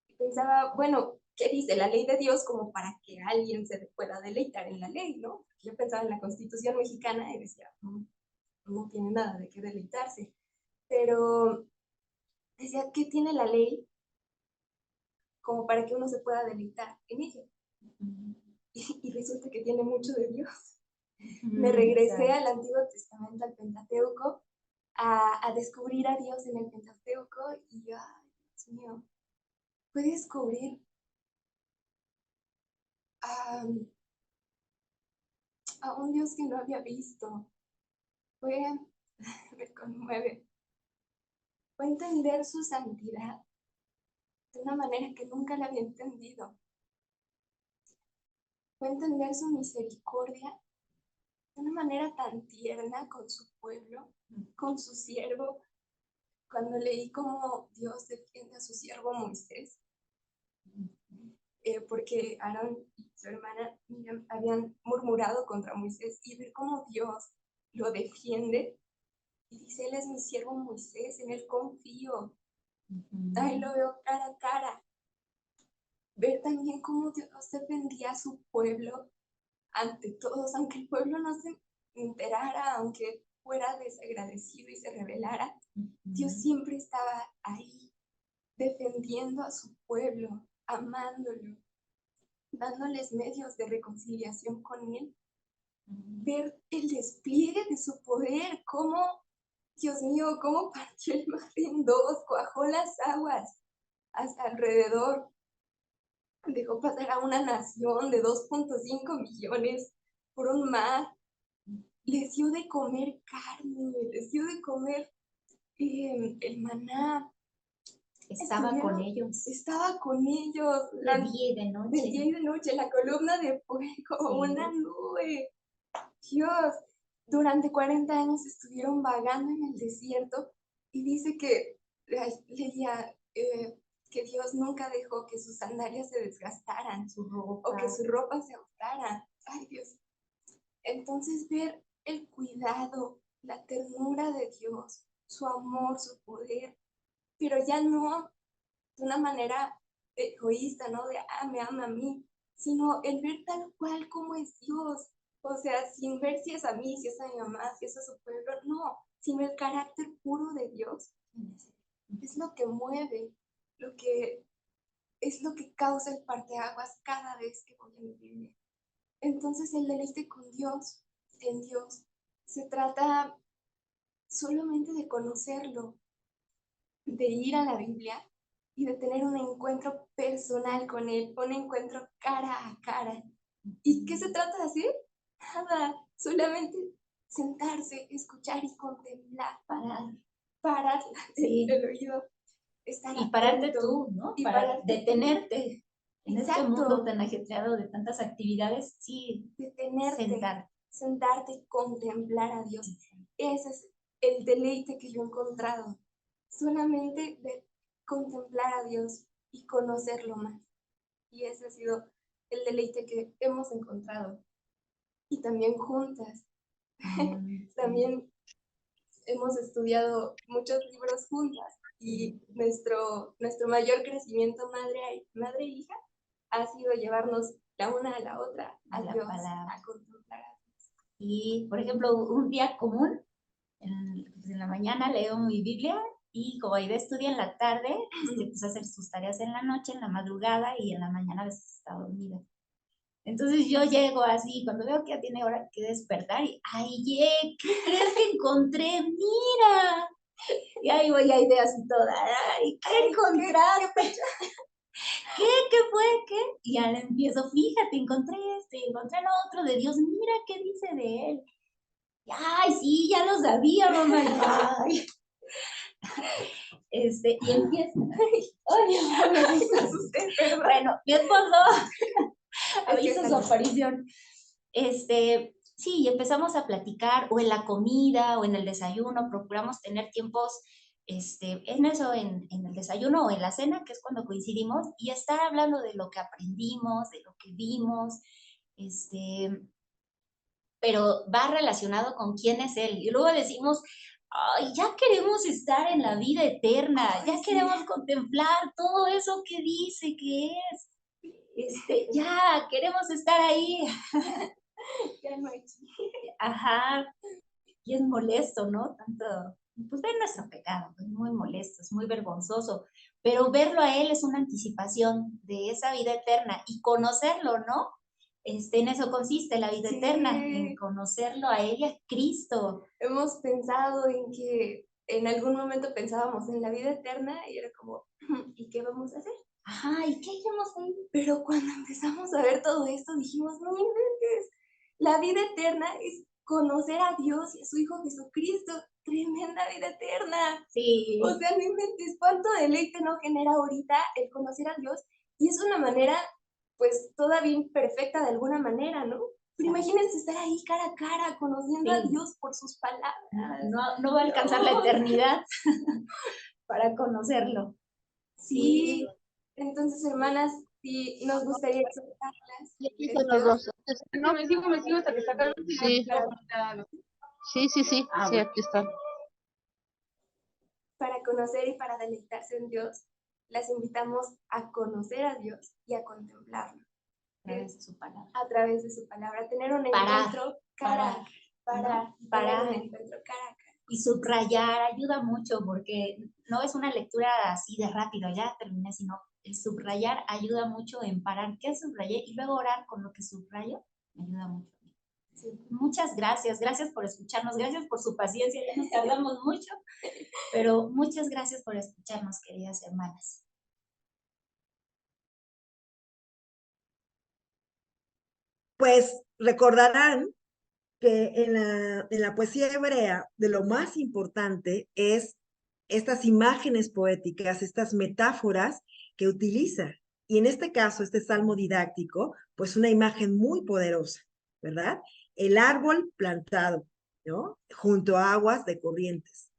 Y pensaba, bueno, ¿qué dice la ley de Dios como para que alguien se pueda deleitar en la ley, ¿no? Yo pensaba en la Constitución mexicana y decía, no tiene nada de qué deleitarse. Pero decía, ¿qué tiene la ley como para que uno se pueda deleitar en ella? Y resulta que tiene mucho de Dios. Me regresé al Antiguo Testamento, al Pentateuco, a descubrir a Dios en el Pentateuco y yo, ay, Dios mío, pude descubrir a un Dios que no había visto. Me conmueve. Fue entender su santidad de una manera que nunca la había entendido. Fue entender su misericordia de una manera tan tierna con su pueblo, con su siervo. Cuando leí cómo Dios defiende a su siervo Moisés, porque Aarón y su hermana Miriam habían murmurado contra Moisés, y ver cómo Dios lo defiende y dice, él es mi siervo Moisés, en él confío, ahí lo veo cara a cara. Ver también cómo Dios defendía a su pueblo ante todos, aunque el pueblo no se enterara, aunque fuera desagradecido y se rebelara, Dios siempre estaba ahí, defendiendo a su pueblo, amándolo, dándoles medios de reconciliación con él. Ver el despliegue de su poder, cómo, Dios mío, cómo partió el mar en dos, cuajó las aguas hasta alrededor, dejó pasar a una nación de 2.5 millones por un mar, les dio de comer carne, les dio de comer el maná. Estaba con ellos. Estaba con ellos. De día y de noche. De día y de noche, la columna de fuego, sí. Una nube. Dios, durante 40 años estuvieron vagando en el desierto y dice que, leía, que Dios nunca dejó que sus sandalias se desgastaran, o que su ropa se agotara. Ay, Dios. Entonces ver el cuidado, la ternura de Dios, su amor, su poder, pero ya no de una manera egoísta, ¿no? De, me ama a mí, sino el ver tal cual como es Dios. O sea, sin ver si es a mí, si es a mi mamá, si es a su pueblo, no, sino el carácter puro de Dios. Es lo que mueve, es lo que causa el parteaguas cada vez que voy a mi Biblia. Entonces el deleite con Dios, en Dios, se trata solamente de conocerlo, de ir a la Biblia y de tener un encuentro personal con Él, un encuentro cara a cara. ¿Y qué se trata de hacer? Nada, solamente sentarse, escuchar y contemplar, parar sí. El oído, estar y pararte atento, tú, ¿no? Y para detenerte. En Exacto. Este mundo tan ajetreado de tantas actividades, sí, detenerte, sentarte y contemplar a Dios. Ese es el deleite que yo he encontrado. Solamente de contemplar a Dios y conocerlo más. Y ese ha sido el deleite que hemos encontrado. Y también juntas. También hemos estudiado muchos libros juntas. Y nuestro mayor crecimiento madre e hija ha sido llevarnos la una a la otra a Dios, a contemplar a Dios. Y, por ejemplo, un día común, en la mañana leo mi Biblia y como Aide estudia en la tarde, pues hacer sus tareas en la noche, en la madrugada y en la mañana a veces está dormida. Entonces yo llego así, cuando veo que ya tiene hora que despertar y, ¡ay, ¿qué crees que encontré? ¡Mira! Y ahí voy a ideas y toda, ¡ay, qué encontraste! ¿Qué fue? ¿Qué? Y ya le empiezo, fíjate, encontré lo otro de Dios, mira qué dice de él. Ay, sí, ya lo sabía, mamá. Ay. Y empieza, ay, me asusté, perdón. Bueno, mi esposo hizo su aparición. Sí, y empezamos a platicar, o en la comida, o en el desayuno, procuramos tener tiempos, en eso, en el desayuno o en la cena, que es cuando coincidimos, y estar hablando de lo que aprendimos, de lo que vimos, pero va relacionado con quién es Él. Y luego decimos, ay, ya queremos estar en la vida eterna, ya queremos contemplar todo eso que dice que es. Ya queremos estar ahí. Ya no hay. Ajá. Y es molesto, ¿no? Tanto, pues ver nuestro pecado, es muy molesto, es muy vergonzoso, pero verlo a Él es una anticipación de esa vida eterna y conocerlo, ¿no? En eso consiste la vida eterna, en conocerlo a Él y a Cristo. Hemos pensado en que en algún momento pensábamos en la vida eterna y era como, ¿y qué vamos a hacer? Ajá, ¿y qué iremos a ir? Pero cuando empezamos a ver todo esto dijimos, no inventes, la vida eterna es conocer a Dios y a su Hijo Jesucristo. Tremenda vida eterna. Sí. O sea, no inventes, cuánto deleite no genera ahorita el conocer a Dios. Y es una manera, pues, todavía imperfecta de alguna manera, ¿no? Pero imagínense estar ahí cara a cara, conociendo a Dios por sus palabras. No va a alcanzar la eternidad para conocerlo. Sí. Entonces, hermanas, sí, nos gustaría exhortarlas. Y aquí están los dos. No, me sigo hasta que sacan. Sí. Sí, aquí están. Para conocer y para deleitarse en Dios, las invitamos a conocer a Dios y a contemplarlo. A través de su palabra. A través de su palabra. Tener un Parar, encuentro cara parar, tener un encuentro cara a cara. Y subrayar ayuda mucho porque no es una lectura así de rápido, ya terminé, sino el subrayar ayuda mucho en parar qué subrayé y luego orar con lo que subrayo, me ayuda mucho. Sí. Muchas gracias por escucharnos, gracias por su paciencia, ya nos tardamos mucho, pero muchas gracias por escucharnos, queridas hermanas. Pues recordarán que en la poesía hebrea de lo más importante es estas imágenes poéticas, estas metáforas que utiliza. Y en este caso, este salmo didáctico, pues una imagen muy poderosa, ¿verdad? El árbol plantado, ¿no? Junto a aguas de corrientes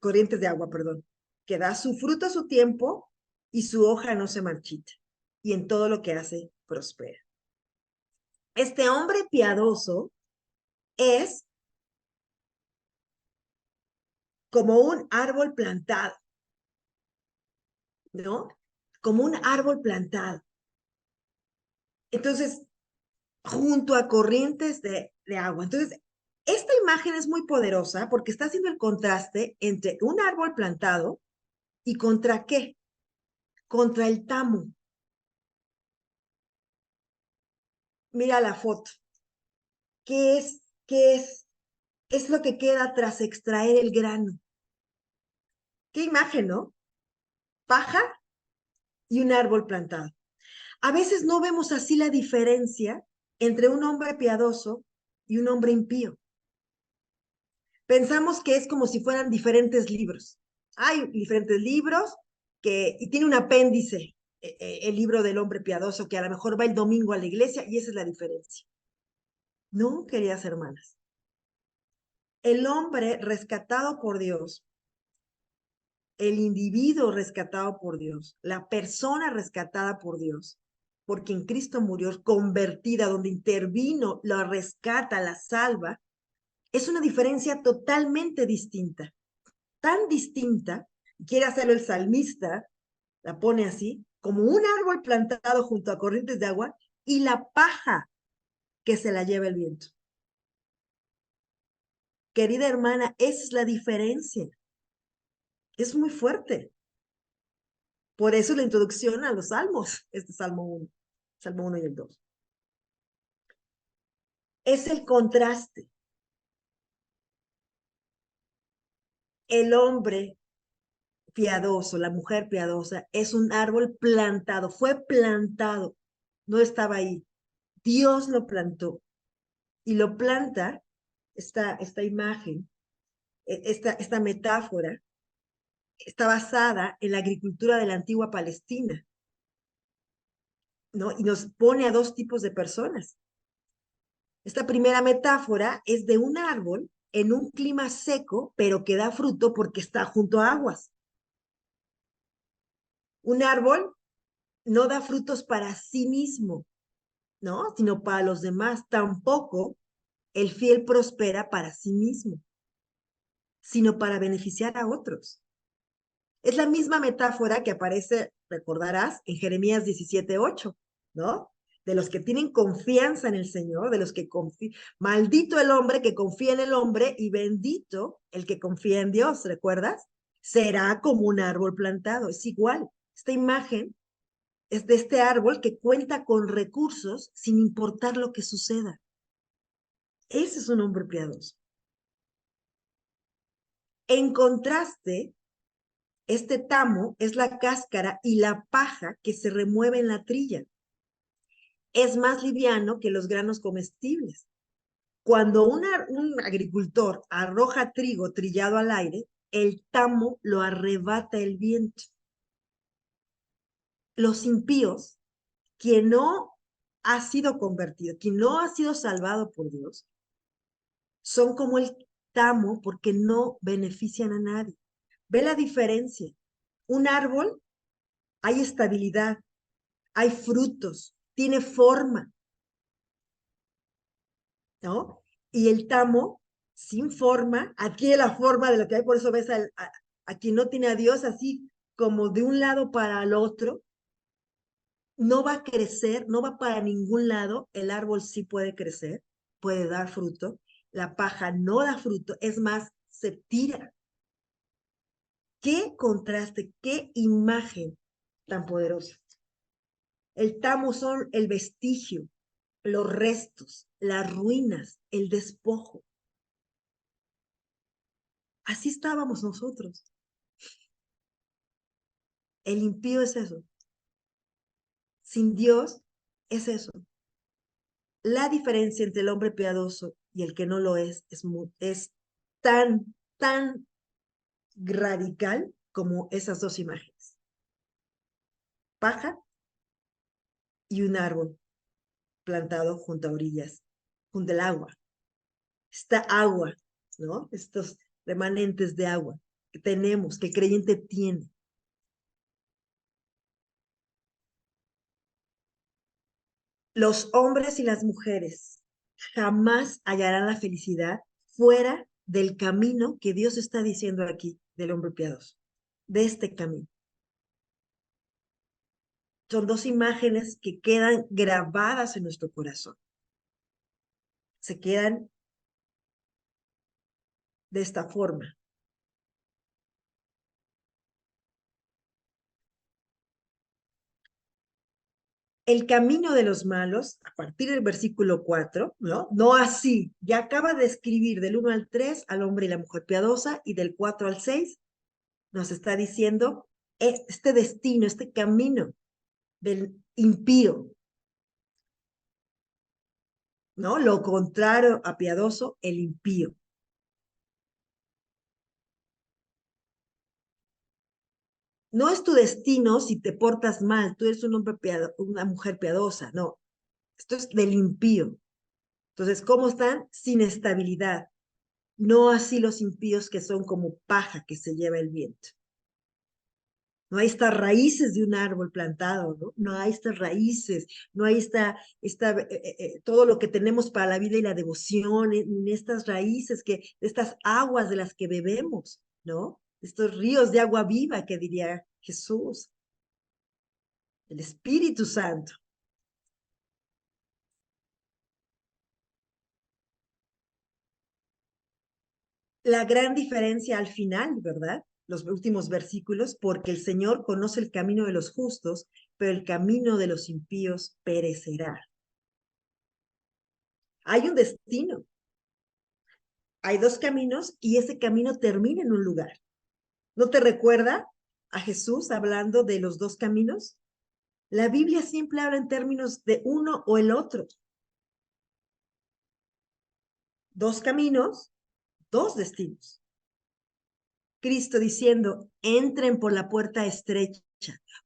de agua, perdón, que da su fruto a su tiempo y su hoja no se marchita. Y en todo lo que hace, prospera. Este hombre piadoso es como un árbol plantado, ¿no? Como un árbol plantado. Entonces, junto a corrientes de agua. Entonces, esta imagen es muy poderosa porque está haciendo el contraste entre un árbol plantado y contra qué? Contra el tamo. Mira la foto. ¿Qué es? ¿Qué es? Es lo que queda tras extraer el grano. ¿Qué imagen, no? Paja y un árbol plantado. A veces no vemos así la diferencia entre un hombre piadoso y un hombre impío. Pensamos que es como si fueran diferentes libros. Hay diferentes libros y tiene un apéndice, el libro del hombre piadoso, que a lo mejor va el domingo a la iglesia y esa es la diferencia. No, queridas hermanas. El hombre rescatado por Dios, el individuo rescatado por Dios, la persona rescatada por Dios, porque en Cristo murió, convertida, donde intervino, la rescata, la salva, es una diferencia totalmente distinta. Tan distinta, quiere hacerlo el salmista, la pone así, como un árbol plantado junto a corrientes de agua y la paja que se la lleva el viento. Querida hermana, esa es la diferencia. Es muy fuerte. Por eso la introducción a los salmos, este Salmo 1 y el 2. Es el contraste. El hombre piadoso, la mujer piadosa, es un árbol plantado, fue plantado, no estaba ahí. Dios lo plantó y lo planta, esta imagen, esta metáfora, está basada en la agricultura de la antigua Palestina, ¿no? Y nos pone a dos tipos de personas. Esta primera metáfora es de un árbol en un clima seco, pero que da fruto porque está junto a aguas. Un árbol no da frutos para sí mismo, ¿no? Sino para los demás. Tampoco el fiel prospera para sí mismo, sino para beneficiar a otros. Es la misma metáfora que aparece, recordarás, en Jeremías 17:8, ¿no? De los que tienen confianza en el Señor, de los que confían. Maldito el hombre que confía en el hombre y bendito el que confía en Dios, ¿recuerdas? Será como un árbol plantado, es igual. Esta imagen es de este árbol que cuenta con recursos sin importar lo que suceda. Ese es un hombre piadoso. En contraste, este tamo es la cáscara y la paja que se remueve en la trilla. Es más liviano que los granos comestibles. Cuando un agricultor arroja trigo trillado al aire, el tamo lo arrebata el viento. Los impíos, quien no ha sido convertido, quien no ha sido salvado por Dios, son como el tamo porque no benefician a nadie. Ve la diferencia. Un árbol, hay estabilidad, hay frutos, tiene forma, ¿no? Y el tamo, sin forma, adquiere la forma de lo que hay, por eso ves a quien no tiene a Dios así como de un lado para el otro, no va a crecer, no va para ningún lado, el árbol sí puede crecer, puede dar fruto, la paja no da fruto, es más, se tira. Qué contraste, qué imagen tan poderosa. El tamo son el vestigio, los restos, las ruinas, el despojo. Así estábamos nosotros. El impío es eso. Sin Dios es eso. La diferencia entre el hombre piadoso y el que no lo es tan radical como esas dos imágenes. Paja y un árbol plantado junto a orillas, junto al agua. Esta agua, ¿no? Estos remanentes de agua que tenemos, que el creyente tiene. Los hombres y las mujeres jamás hallarán la felicidad fuera del camino que Dios está diciendo aquí del hombre piadoso, de este camino. Son dos imágenes que quedan grabadas en nuestro corazón. Se quedan de esta forma. El camino de los malos, a partir del versículo 4, ¿no? No así, ya acaba de escribir del 1 al 3 al hombre y la mujer piadosa, y del 4 al 6 nos está diciendo este destino, este camino del impío, ¿no? Lo contrario a piadoso, el impío. No es tu destino si te portas mal, tú eres un hombre una mujer piadosa, no. Esto es del impío. Entonces, ¿cómo están? Sin estabilidad. No así los impíos que son como paja que se lleva el viento. No hay estas raíces de un árbol plantado, ¿no? No hay estas raíces, no hay todo lo que tenemos para la vida y la devoción, en estas raíces, estas aguas de las que bebemos, ¿no? Estos ríos de agua viva que diría Jesús, el Espíritu Santo. La gran diferencia al final, ¿verdad? Los últimos versículos, porque el Señor conoce el camino de los justos, pero el camino de los impíos perecerá. Hay un destino. Hay dos caminos y ese camino termina en un lugar. ¿No te recuerda a Jesús hablando de los dos caminos? La Biblia siempre habla en términos de uno o el otro. Dos caminos, dos destinos. Cristo diciendo, entren por la puerta estrecha,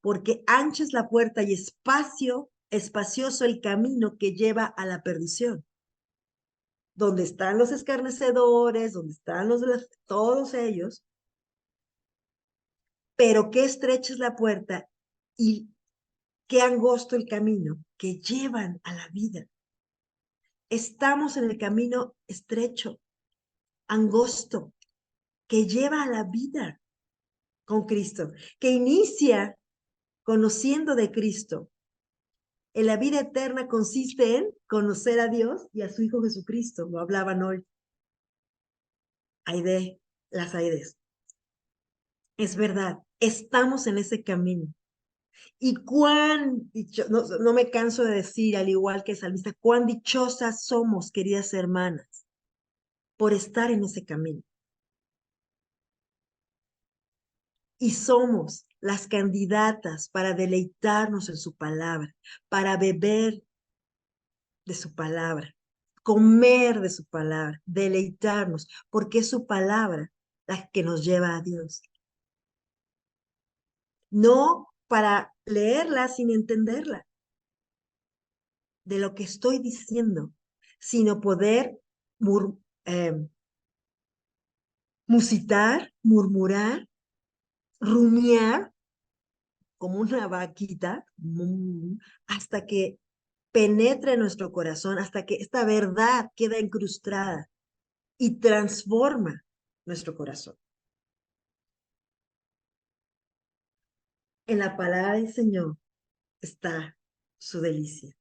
porque ancha es la puerta y espacioso el camino que lleva a la perdición. Donde están los escarnecedores, donde están todos ellos, pero qué estrecha es la puerta y qué angosto el camino que llevan a la vida. Estamos en el camino estrecho, angosto, que lleva a la vida con Cristo, que inicia conociendo de Cristo. En la vida eterna consiste en conocer a Dios y a su Hijo Jesucristo, lo hablaban hoy. Aide, las Aides. Es verdad, estamos en ese camino. Y cuán no me canso de decir, al igual que el salmista, cuán dichosas somos, queridas hermanas, por estar en ese camino. Y somos las candidatas para deleitarnos en su palabra, para beber de su palabra, comer de su palabra, deleitarnos, porque es su palabra la que nos lleva a Dios. No para leerla sin entenderla de lo que estoy diciendo, sino poder musitar, murmurar, rumiar como una vaquita, hasta que penetre en nuestro corazón, hasta que esta verdad queda incrustada y transforma nuestro corazón. En la palabra del Señor está su delicia.